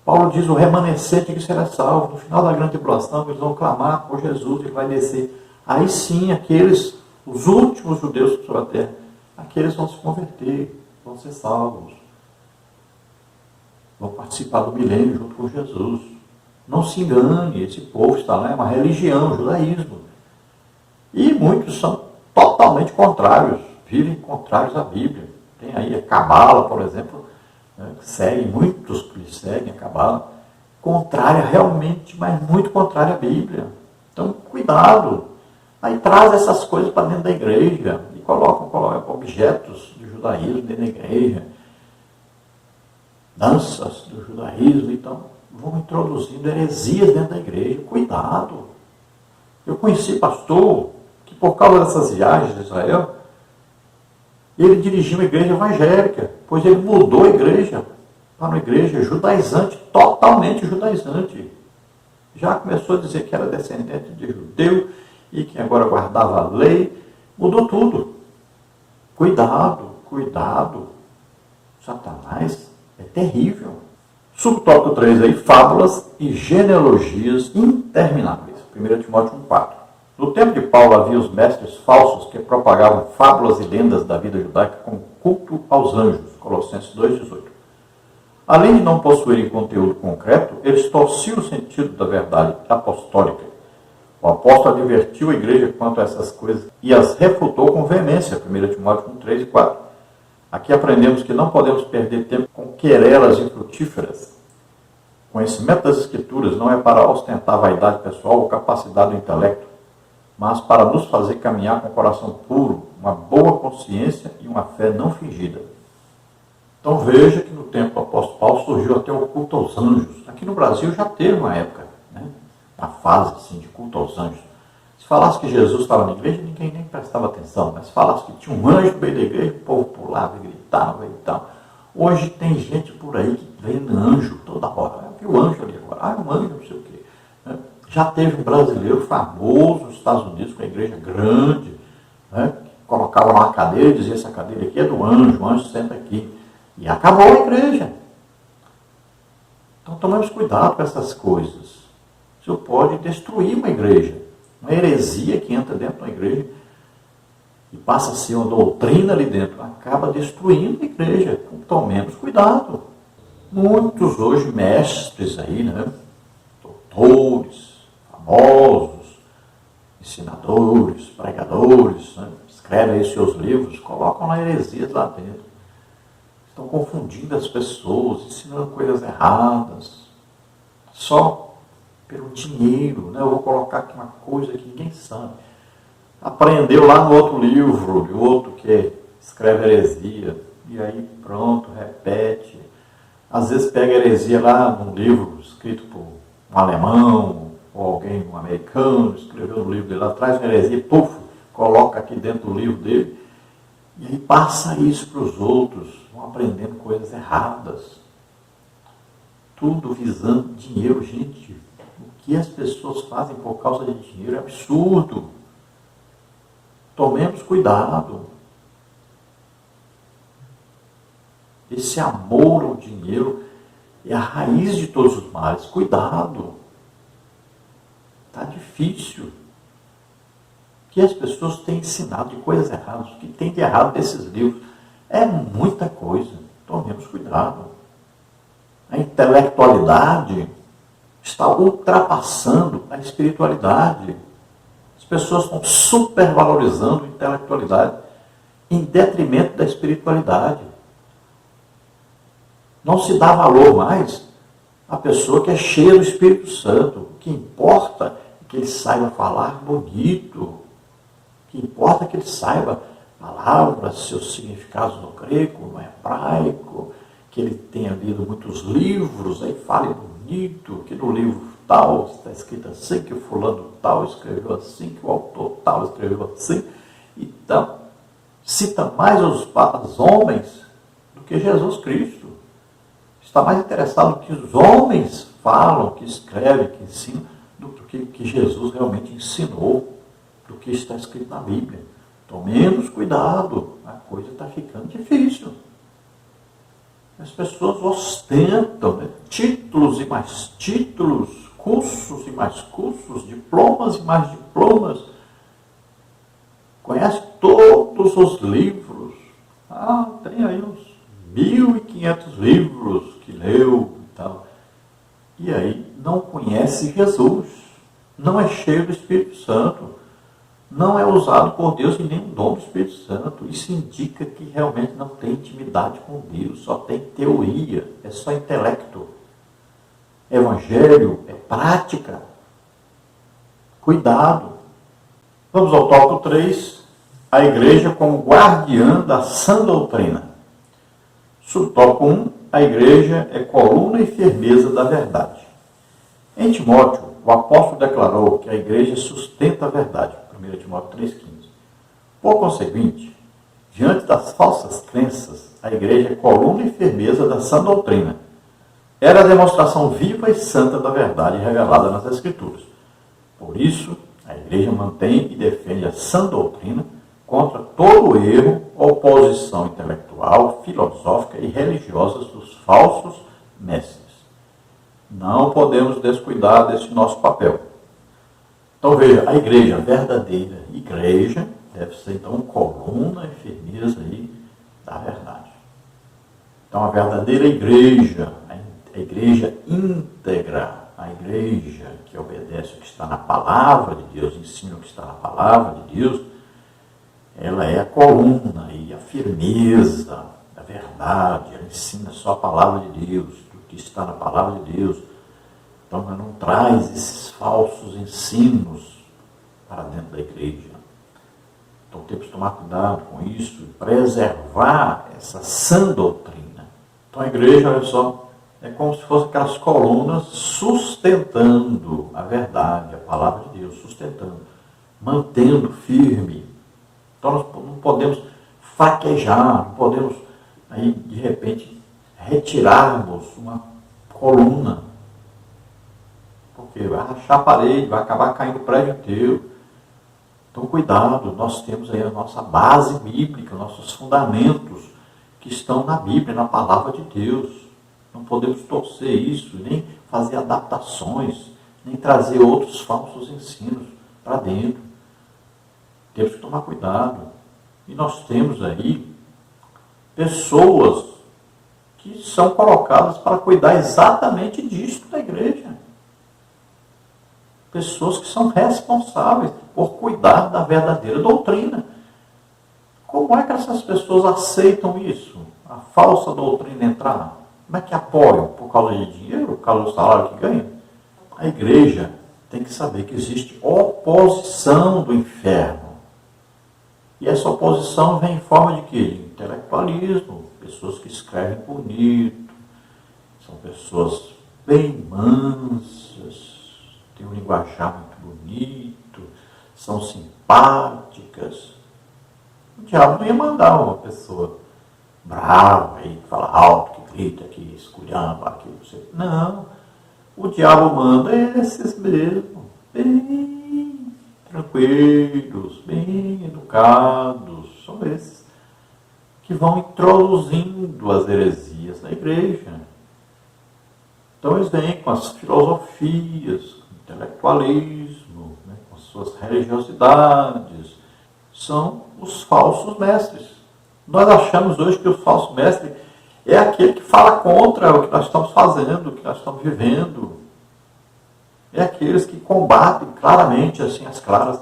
Paulo diz, o remanescente que será salvo. No final da grande tribulação, eles vão clamar por Jesus, ele vai descer. Aí sim, aqueles, os últimos judeus sobre a terra, aqueles vão se converter, vão ser salvos. Vão participar do milênio junto com Jesus. Não se engane, esse povo está lá, é uma religião, o judaísmo. E muitos são totalmente contrários, vivem contrários à Bíblia. Tem aí a Cabala, por exemplo, que seguem, muitos que seguem a Cabala, contrária realmente, mas muito contrária à Bíblia. Então, cuidado. Aí traz essas coisas para dentro da igreja e colocam objetos do judaísmo dentro da igreja, danças do judaísmo, então vão introduzindo heresias dentro da igreja. Cuidado. Eu conheci pastor que por causa dessas viagens de Israel, ele dirigiu uma igreja evangélica, pois ele mudou a igreja para uma igreja judaizante, totalmente judaizante. Já começou a dizer que era descendente de judeu e que agora guardava a lei, mudou tudo. Cuidado, cuidado. Satanás é terrível. Subtópico 3 aí, fábulas e genealogias intermináveis. 1 Timóteo 1,4. No tempo de Paulo havia os mestres falsos que propagavam fábulas e lendas da vida judaica com culto aos anjos. Colossenses 2,18. Além de não possuírem conteúdo concreto, eles torciam o sentido da verdade apostólica. O apóstolo advertiu a igreja quanto a essas coisas e as refutou com veemência. 1 Timóteo 1,3 e 4. Aqui aprendemos que não podemos perder tempo com querelas infrutíferas. Conhecimento das Escrituras não é para ostentar vaidade pessoal ou capacidade do intelecto, mas para nos fazer caminhar com o coração puro, uma boa consciência e uma fé não fingida. Então veja que no tempo do apóstolo Paulo surgiu até o culto aos anjos. Aqui no Brasil já teve uma época, uma fase assim, de culto aos anjos. Se falasse que Jesus estava na igreja, ninguém nem prestava atenção, mas se falasse que tinha um anjo no meio da igreja, o povo pulava e gritava e tal. Hoje tem gente por aí que vê anjo toda hora. Viu o anjo ali agora? Um anjo, não sei o quê. Já teve um brasileiro famoso nos Estados Unidos, com a igreja grande, que colocava numa cadeira e dizia, essa cadeira aqui é do anjo, o anjo senta aqui. E acabou a igreja. Então tomemos cuidado com essas coisas. Isso pode destruir uma igreja. Uma heresia que entra dentro da igreja e passa a ser uma doutrina ali dentro, acaba destruindo a igreja. Então tomemos cuidado. Muitos hoje mestres aí, doutores, famosos, ensinadores, pregadores, escrevem aí seus livros, colocam lá heresias lá dentro. Estão confundindo as pessoas, ensinando coisas erradas, só pelo dinheiro. Eu vou colocar aqui uma coisa que ninguém sabe. Aprendeu lá no outro livro, de outro que escreve heresia, e aí pronto, repete. Às vezes pega heresia lá num livro escrito por um alemão, ou alguém, um americano, escreveu no livro dele lá, traz uma heresia, puf, coloca aqui dentro do livro dele, e aí passa isso para os outros, vão aprendendo coisas erradas. Tudo visando dinheiro, gente. O que as pessoas fazem por causa de dinheiro é absurdo. Tomemos cuidado. Esse amor ao dinheiro é a raiz de todos os males. Cuidado. Está difícil. O que as pessoas têm ensinado de coisas erradas, o que tem de errado desses livros, é muita coisa. Tomemos cuidado. A intelectualidade está ultrapassando a espiritualidade. As pessoas estão supervalorizando a intelectualidade em detrimento da espiritualidade. Não se dá valor mais à pessoa que é cheia do Espírito Santo. O que importa é que ele saiba falar bonito. O que importa é que ele saiba palavras, seus significados no grego, no hebraico, que ele tenha lido muitos livros, aí fale bonito, que no livro tal está escrito assim, que o fulano tal escreveu assim, que o autor tal escreveu assim. Então, cita mais os homens do que Jesus Cristo. Está mais interessado no que os homens falam, que escrevem, que ensinam, do que Jesus realmente ensinou, do que está escrito na Bíblia. Tomemos cuidado, a coisa está ficando difícil. As pessoas ostentam, né? Títulos e mais títulos, cursos e mais cursos, diplomas e mais diplomas. Conhece todos os livros. Tem aí uns 1.500 livros que leu e tal. E aí não conhece Jesus. Não é cheio do Espírito Santo. Não é usado por Deus e nem o dom do Espírito Santo. Isso indica que realmente não tem intimidade com Deus, só tem teoria, é só intelecto. Evangelho é prática. Cuidado. Vamos ao tópico 3, a igreja como guardiã da sã doutrina. Subtópico 1, a igreja é coluna e firmeza da verdade. Em Timóteo, o apóstolo declarou que a igreja sustenta a verdade. 1 Timóteo 3,15. Por conseguinte, diante das falsas crenças, a igreja é coluna e firmeza da sã doutrina. Era a demonstração viva e santa da verdade revelada nas Escrituras. Por isso, a igreja mantém e defende a sã doutrina contra todo erro, oposição intelectual, filosófica e religiosa dos falsos mestres. Não podemos descuidar desse nosso papel. Então veja, a igreja, a verdadeira igreja, deve ser então coluna e firmeza aí da verdade. Então a verdadeira igreja, a igreja íntegra, a igreja que obedece o que está na palavra de Deus, ensina o que está na palavra de Deus, ela é a coluna e a firmeza da verdade, ela ensina só a palavra de Deus, o que está na palavra de Deus. Então, ela não traz esses falsos ensinos para dentro da igreja. Então, temos que tomar cuidado com isso e preservar essa sã doutrina. Então, a igreja, olha só, é como se fossem aquelas colunas sustentando a verdade, a palavra de Deus, sustentando, mantendo firme. Então, nós não podemos fraquejar, não podemos, aí, de repente, retirarmos uma coluna, porque vai rachar a parede, vai acabar caindo o prédio inteiro. Então, cuidado, nós temos aí a nossa base bíblica, nossos fundamentos que estão na Bíblia, na palavra de Deus. Não podemos torcer isso, nem fazer adaptações, nem trazer outros falsos ensinos para dentro. Temos que tomar cuidado. E nós temos aí pessoas que são colocadas para cuidar exatamente disso da igreja. Pessoas que são responsáveis por cuidar da verdadeira doutrina. Como é que essas pessoas aceitam isso? A falsa doutrina entrar? Como é que apoiam? Por causa de dinheiro? Por causa do salário que ganham? A igreja tem que saber que existe oposição do inferno. E essa oposição vem em forma de quê? De intelectualismo. Pessoas que escrevem bonito. São pessoas bem mansas. Tem um linguajar muito bonito, são simpáticas. O diabo não ia mandar uma pessoa brava, aí, que fala alto, que grita, que esculhamba, aquilo. Não, o diabo manda esses mesmo, bem tranquilos, bem educados. São esses que vão introduzindo as heresias na igreja. Então eles vêm com as filosofias, intelectualismo, né, com as suas religiosidades, são os falsos mestres. Nós achamos hoje que o falso mestre é aquele que fala contra o que nós estamos fazendo, o que nós estamos vivendo. É aqueles que combatem claramente, assim, as claras.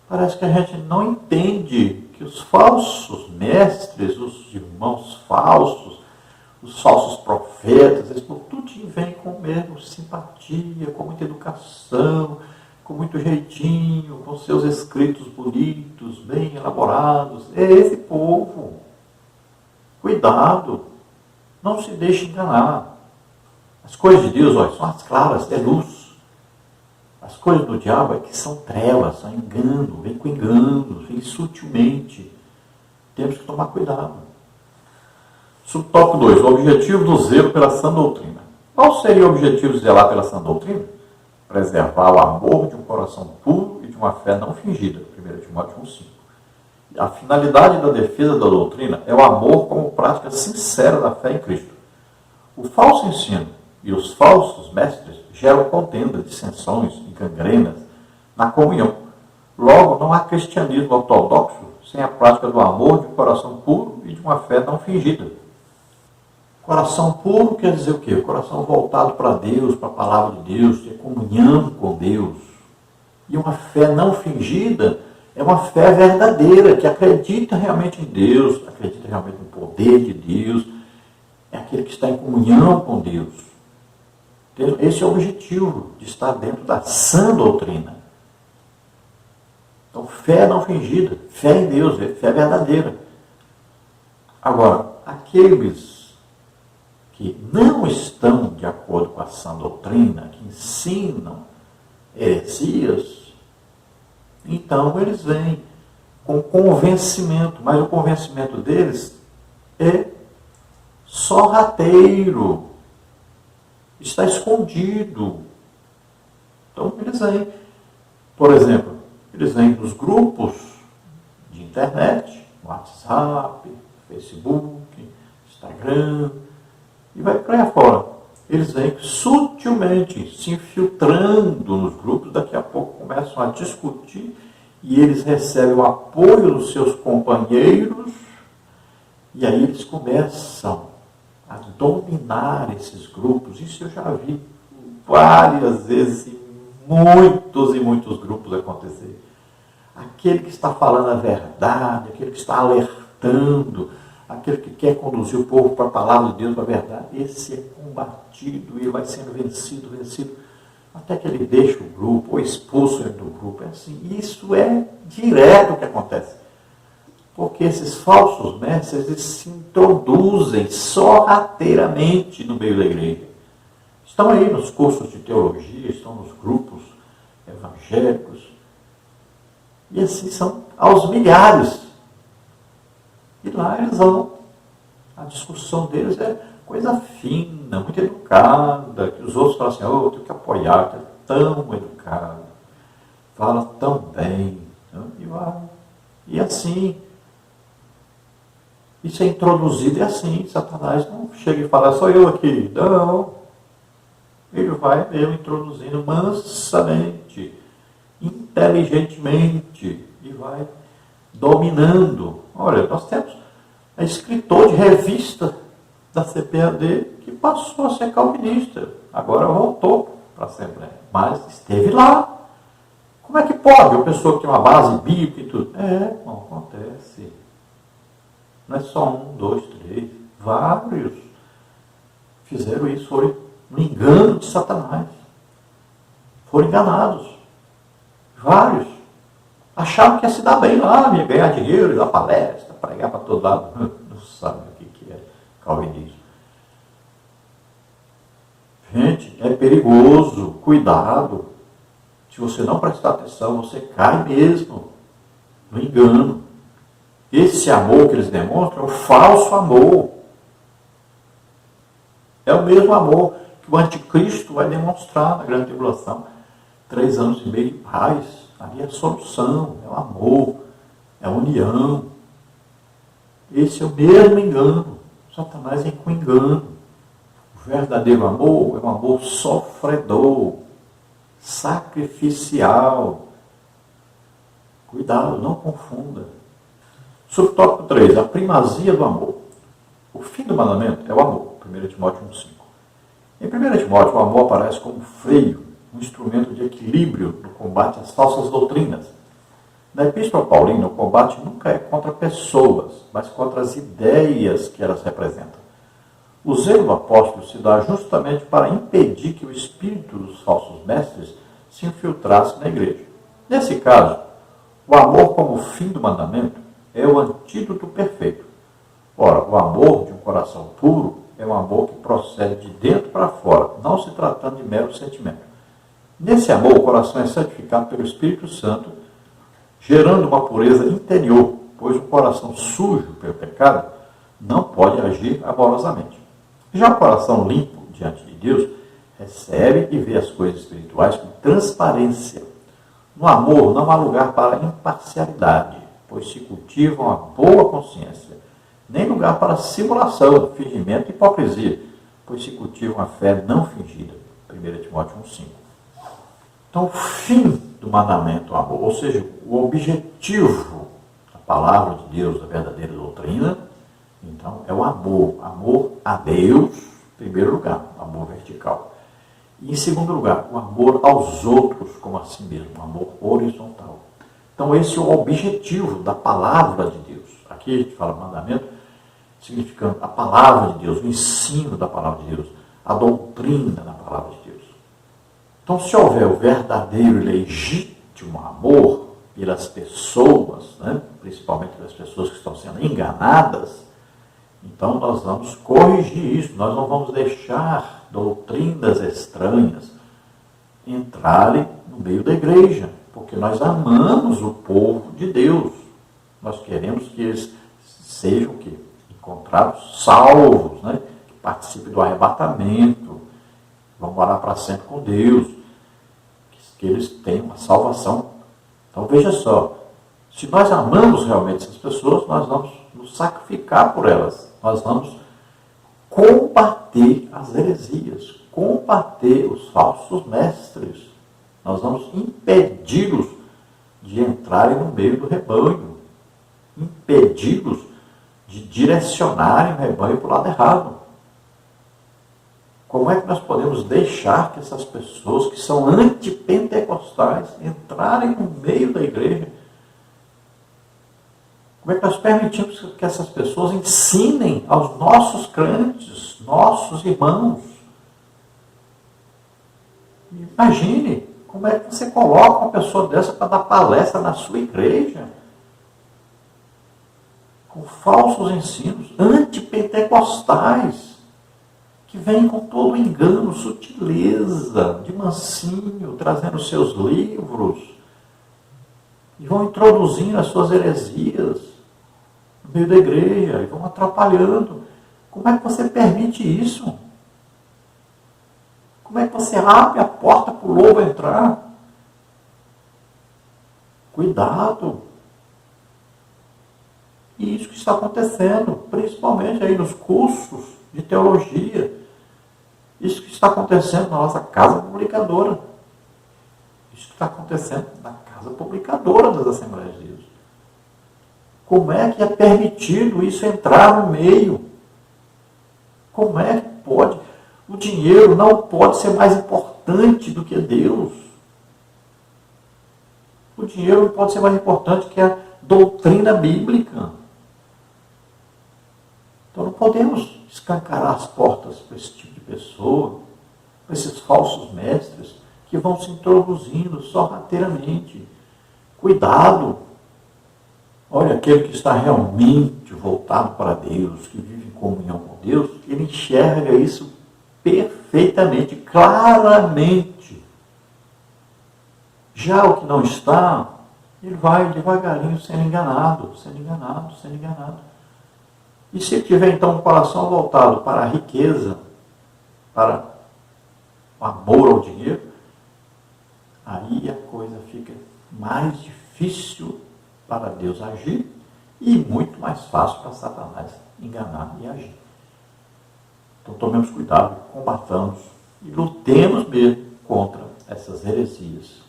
Parece que a gente não entende que os falsos mestres, os irmãos falsos, os falsos profetas, eles por tudo vêm com mesmo simpatia, com muita educação, com muito jeitinho, com seus escritos bonitos, bem elaborados. É esse povo. Cuidado, não se deixe enganar. As coisas de Deus, olha, são as claras, é luz. As coisas do diabo é que são trevas, são engano, vem com engano, vem sutilmente. Temos que tomar cuidado. Subtópico 2. O objetivo do zelo pela sã doutrina. Qual seria o objetivo de zelar pela sã doutrina? Preservar o amor de um coração puro e de uma fé não fingida. 1 Timóteo 1,5. A finalidade da defesa da doutrina é o amor como prática sincera da fé em Cristo. O falso ensino e os falsos mestres geram contenda, dissensões e gangrenas na comunhão. Logo, não há cristianismo ortodoxo sem a prática do amor de um coração puro e de uma fé não fingida. Coração puro quer dizer o quê? O coração voltado para Deus, para a palavra de Deus, ter comunhão com Deus. E uma fé não fingida é uma fé verdadeira, que acredita realmente em Deus, acredita realmente no poder de Deus, é aquele que está em comunhão com Deus. Esse é o objetivo de estar dentro da sã doutrina. Então, fé não fingida, fé em Deus, fé verdadeira. Agora, aqueles que não estão de acordo com a sã doutrina, que ensinam heresias, então eles vêm com convencimento, mas o convencimento deles é sorrateiro, está escondido. Então eles vêm, por exemplo, eles vêm nos grupos de internet, WhatsApp, Facebook, Instagram, e vai para aí fora. Eles vêm sutilmente se infiltrando nos grupos, daqui a pouco começam a discutir e eles recebem o apoio dos seus companheiros e aí eles começam a dominar esses grupos. Isso eu já vi várias vezes em muitos e muitos grupos acontecer. Aquele que está falando a verdade, aquele que está alertando, aquele que quer conduzir o povo para a palavra de Deus, para a verdade, esse é combatido e vai sendo vencido, até que ele deixa o grupo, ou expulso ele do grupo. É assim, isso é direto o que acontece. Porque esses falsos mestres, eles se introduzem sorrateiramente no meio da igreja. Estão aí nos cursos de teologia, estão nos grupos evangélicos, e assim são aos milhares. E lá eles vão. A discussão deles é coisa fina, muito educada, que os outros falam assim, eu tenho que apoiar, que é tão educado, fala tão bem, e vai. E assim, isso é introduzido, e assim, Satanás não chega e fala, sou eu aqui, não. Ele vai mesmo introduzindo mansamente, inteligentemente, e vai dominando. Olha, nós temos escritor de revista da CPAD que passou a ser calvinista, agora voltou para a Assembleia, mas esteve lá. Como é que pode uma pessoa que tem uma base bíblica e tudo? Não acontece. Não é só um, dois, três, vários fizeram isso, foi um engano de Satanás. Foram enganados. Vários. Achavam que ia se dar bem lá, ia ganhar dinheiro, ir dar palestra, pregar para todo lado. Não sabe o que é calvinismo. Gente, é perigoso. Cuidado. Se você não prestar atenção, você cai mesmo no engano. Esse amor que eles demonstram é o falso amor. É o mesmo amor que o anticristo vai demonstrar na grande tribulação. 3 anos e meio de paz. Ali é a solução, é o amor, é a união. Esse é o mesmo engano. Satanás vem com engano. O verdadeiro amor é um amor sofredor, sacrificial. Cuidado, não confunda. Subtópico 3, a primazia do amor. O fim do mandamento é o amor, 1 Timóteo 1,5. Em 1 Timóteo, o amor aparece como freio, um instrumento de equilíbrio no combate às falsas doutrinas. Na Epístola Paulina, o combate nunca é contra pessoas, mas contra as ideias que elas representam. O zelo do apóstolo se dá justamente para impedir que o espírito dos falsos mestres se infiltrasse na igreja. Nesse caso, o amor como fim do mandamento é o antídoto perfeito. Ora, o amor de um coração puro é um amor que procede de dentro para fora, não se tratando de mero sentimento. Nesse amor, o coração é santificado pelo Espírito Santo, gerando uma pureza interior, pois o coração sujo pelo pecado não pode agir amorosamente. Já o coração limpo diante de Deus recebe e vê as coisas espirituais com transparência. No amor não há lugar para imparcialidade. pois se cultivam a boa consciência. Nem lugar para simulação, fingimento e hipocrisia, pois se cultivam a fé não fingida. 1 Timóteo 1,5. Então, o fim do mandamento, o amor, ou seja, o objetivo da palavra de Deus, da verdadeira doutrina, então, é o amor. Amor a Deus, em primeiro lugar, o amor vertical. E, em segundo lugar, o amor aos outros, como a si mesmo, o amor horizontal. Então, esse é o objetivo da palavra de Deus. Aqui a gente fala mandamento, significando a palavra de Deus, o ensino da palavra de Deus, a doutrina da palavra de Deus. Então, se houver o verdadeiro e legítimo amor pelas pessoas, né, principalmente pelas pessoas que estão sendo enganadas, então nós vamos corrigir isso, nós não vamos deixar doutrinas estranhas entrarem no meio da igreja, porque nós amamos o povo de Deus. Nós queremos que eles sejam encontrados salvos, né? Que participem do arrebatamento, vão morar para sempre com Deus, que eles tenham uma salvação. Então veja só, se nós amamos realmente essas pessoas, nós vamos nos sacrificar por elas, nós vamos combater as heresias, combater os falsos mestres, nós vamos impedi-los de entrarem no meio do rebanho, impedi-los de direcionarem o rebanho para o lado errado. Como é que nós podemos deixar que essas pessoas que são antipentecostais entrarem no meio da igreja? Como é que nós permitimos que essas pessoas ensinem aos nossos crentes, nossos irmãos? Imagine como é que você coloca uma pessoa dessa para dar palestra na sua igreja, com falsos ensinos, antipentecostais, que vêm com todo engano, sutileza, de mansinho, trazendo seus livros, e vão introduzindo as suas heresias no meio da igreja, e vão atrapalhando. Como é que você permite isso? Como é que você abre a porta para o lobo entrar? Cuidado! E isso que está acontecendo, principalmente aí nos cursos de teologia. Isso que está acontecendo na nossa casa publicadora. Isso que está acontecendo na casa publicadora das Assembleias de Deus. Como é que é permitido isso entrar no meio? Como é que pode? O dinheiro não pode ser mais importante do que Deus. O dinheiro não pode ser mais importante que a doutrina bíblica. Então não podemos escancarar as portas para esse tipo de pessoa, para esses falsos mestres que vão se introduzindo sorrateiramente. Cuidado! Olha, aquele que está realmente voltado para Deus, que vive em comunhão com Deus, ele enxerga isso perfeitamente, claramente. Já o que não está, ele vai devagarinho sendo enganado, sendo enganado, sendo enganado. E se ele tiver então um coração voltado para a riqueza, para o amor ao dinheiro, aí a coisa fica mais difícil para Deus agir e muito mais fácil para Satanás enganar e agir. Então tomemos cuidado, combatamos e lutemos mesmo contra essas heresias.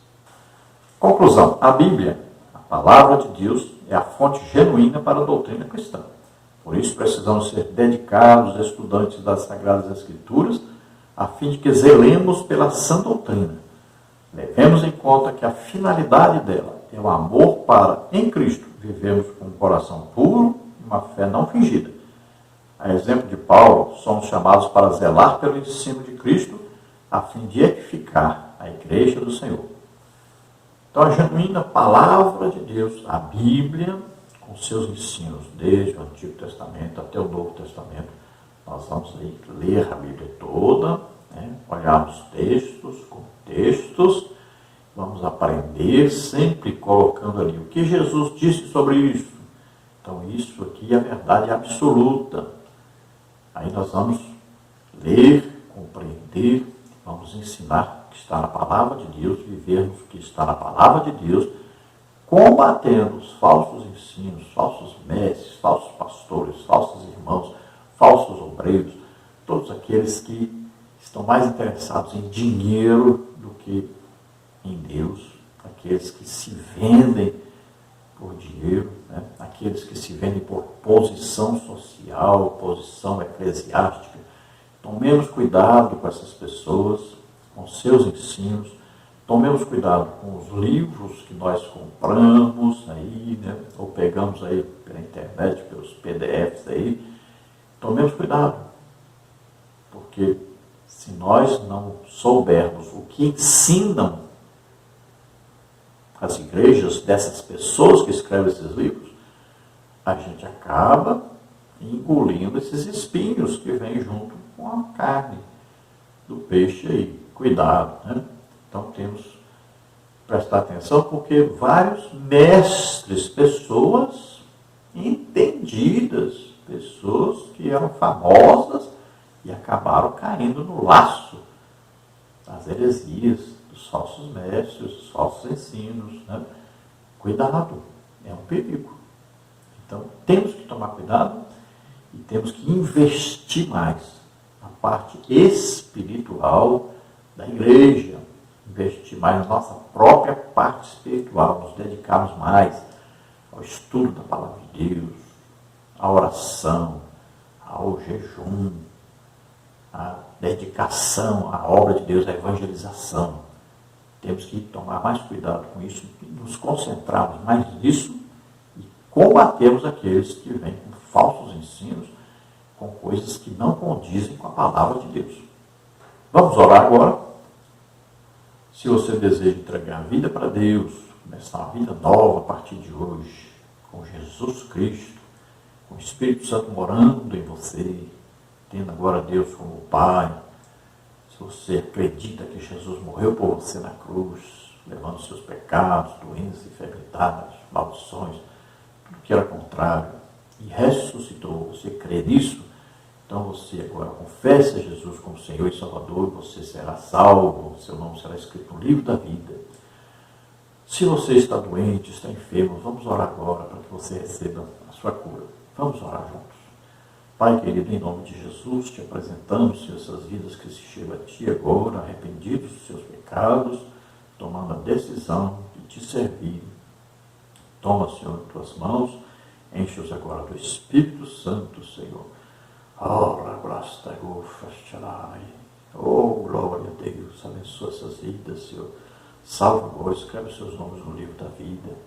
Conclusão: a Bíblia, a palavra de Deus, é a fonte genuína para a doutrina cristã. Por isso precisamos ser dedicados estudantes das Sagradas Escrituras, a fim de que zelemos pela sã doutrina. Levemos em conta que a finalidade dela é o amor para, em Cristo, vivermos com um coração puro e uma fé não fingida. A exemplo de Paulo, somos chamados para zelar pelo ensino de Cristo, a fim de edificar a igreja do Senhor. Então, a genuína palavra de Deus, a Bíblia, com seus ensinos, desde o Antigo Testamento até o Novo Testamento, nós vamos aí ler a Bíblia toda, né? Olhar os textos, contextos, vamos aprender, sempre colocando ali o que Jesus disse sobre isso. Então, isso aqui é a verdade absoluta. Aí nós vamos ler, compreender, vamos ensinar o que está na Palavra de Deus, vivermos o que está na Palavra de Deus, combatendo os falsos ensinos, falsos mestres, falsos pastores, falsos irmãos, falsos obreiros, todos aqueles que estão mais interessados em dinheiro do que em Deus, aqueles que se vendem por dinheiro, né? Aqueles que se vendem por posição social, posição eclesiástica. Tomemos cuidado com essas pessoas, com seus ensinos, tomemos cuidado com os livros que nós compramos aí, né? Ou pegamos aí pela internet, pelos PDFs aí. Tomemos cuidado, porque se nós não soubermos o que ensinam as igrejas dessas pessoas que escrevem esses livros, a gente acaba engolindo esses espinhos que vêm junto com a carne do peixe aí. Cuidado, né? Então temos que prestar atenção, porque vários mestres, pessoas entendidas, pessoas que eram famosas e acabaram caindo no laço das heresias, dos falsos mestres, dos falsos ensinos, né? Cuidado, é um perigo. Então, temos que tomar cuidado e temos que investir mais na parte espiritual da igreja, investir mais na nossa própria parte espiritual, nos dedicarmos mais ao estudo da palavra de Deus, à oração, ao jejum, à dedicação à obra de Deus, à evangelização. Temos que tomar mais cuidado com isso, nos concentrarmos mais nisso e combatermos aqueles que vêm com falsos ensinos, com coisas que não condizem com a palavra de Deus. Vamos orar agora. Se você deseja entregar a vida para Deus, começar uma vida nova a partir de hoje, com Jesus Cristo, com o Espírito Santo morando em você, tendo agora Deus como Pai, se você acredita que Jesus morreu por você na cruz, levando os seus pecados, doenças, enfermidades, maldições, tudo que era contrário, e ressuscitou, você crê nisso, então você agora confessa Jesus como Senhor e Salvador, e você será salvo, seu nome será escrito no livro da vida. Se você está doente, está enfermo, vamos orar agora para que você receba a sua cura. Vamos orar juntos. Pai querido, em nome de Jesus, te apresentamos, Senhor, essas vidas que se chegam a Ti agora, arrependidos dos seus pecados, tomando a decisão de Te servir. Toma, Senhor, em Tuas mãos, enche-os agora do Espírito Santo, Senhor. Oh, glória a Deus, abençoa essas vidas, Senhor. Salva agora, escreve os seus nomes no livro da vida.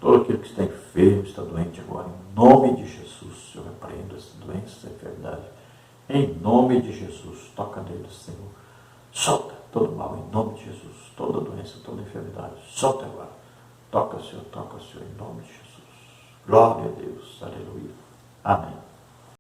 Todo aquele que está enfermo, está doente agora, em nome de Jesus, Senhor, repreenda essa doença, essa enfermidade. Em nome de Jesus, toca neles, Senhor. Solta todo mal, em nome de Jesus. Toda doença, toda enfermidade, solta agora. Toca, Senhor, em nome de Jesus. Glória a Deus, aleluia. Amém.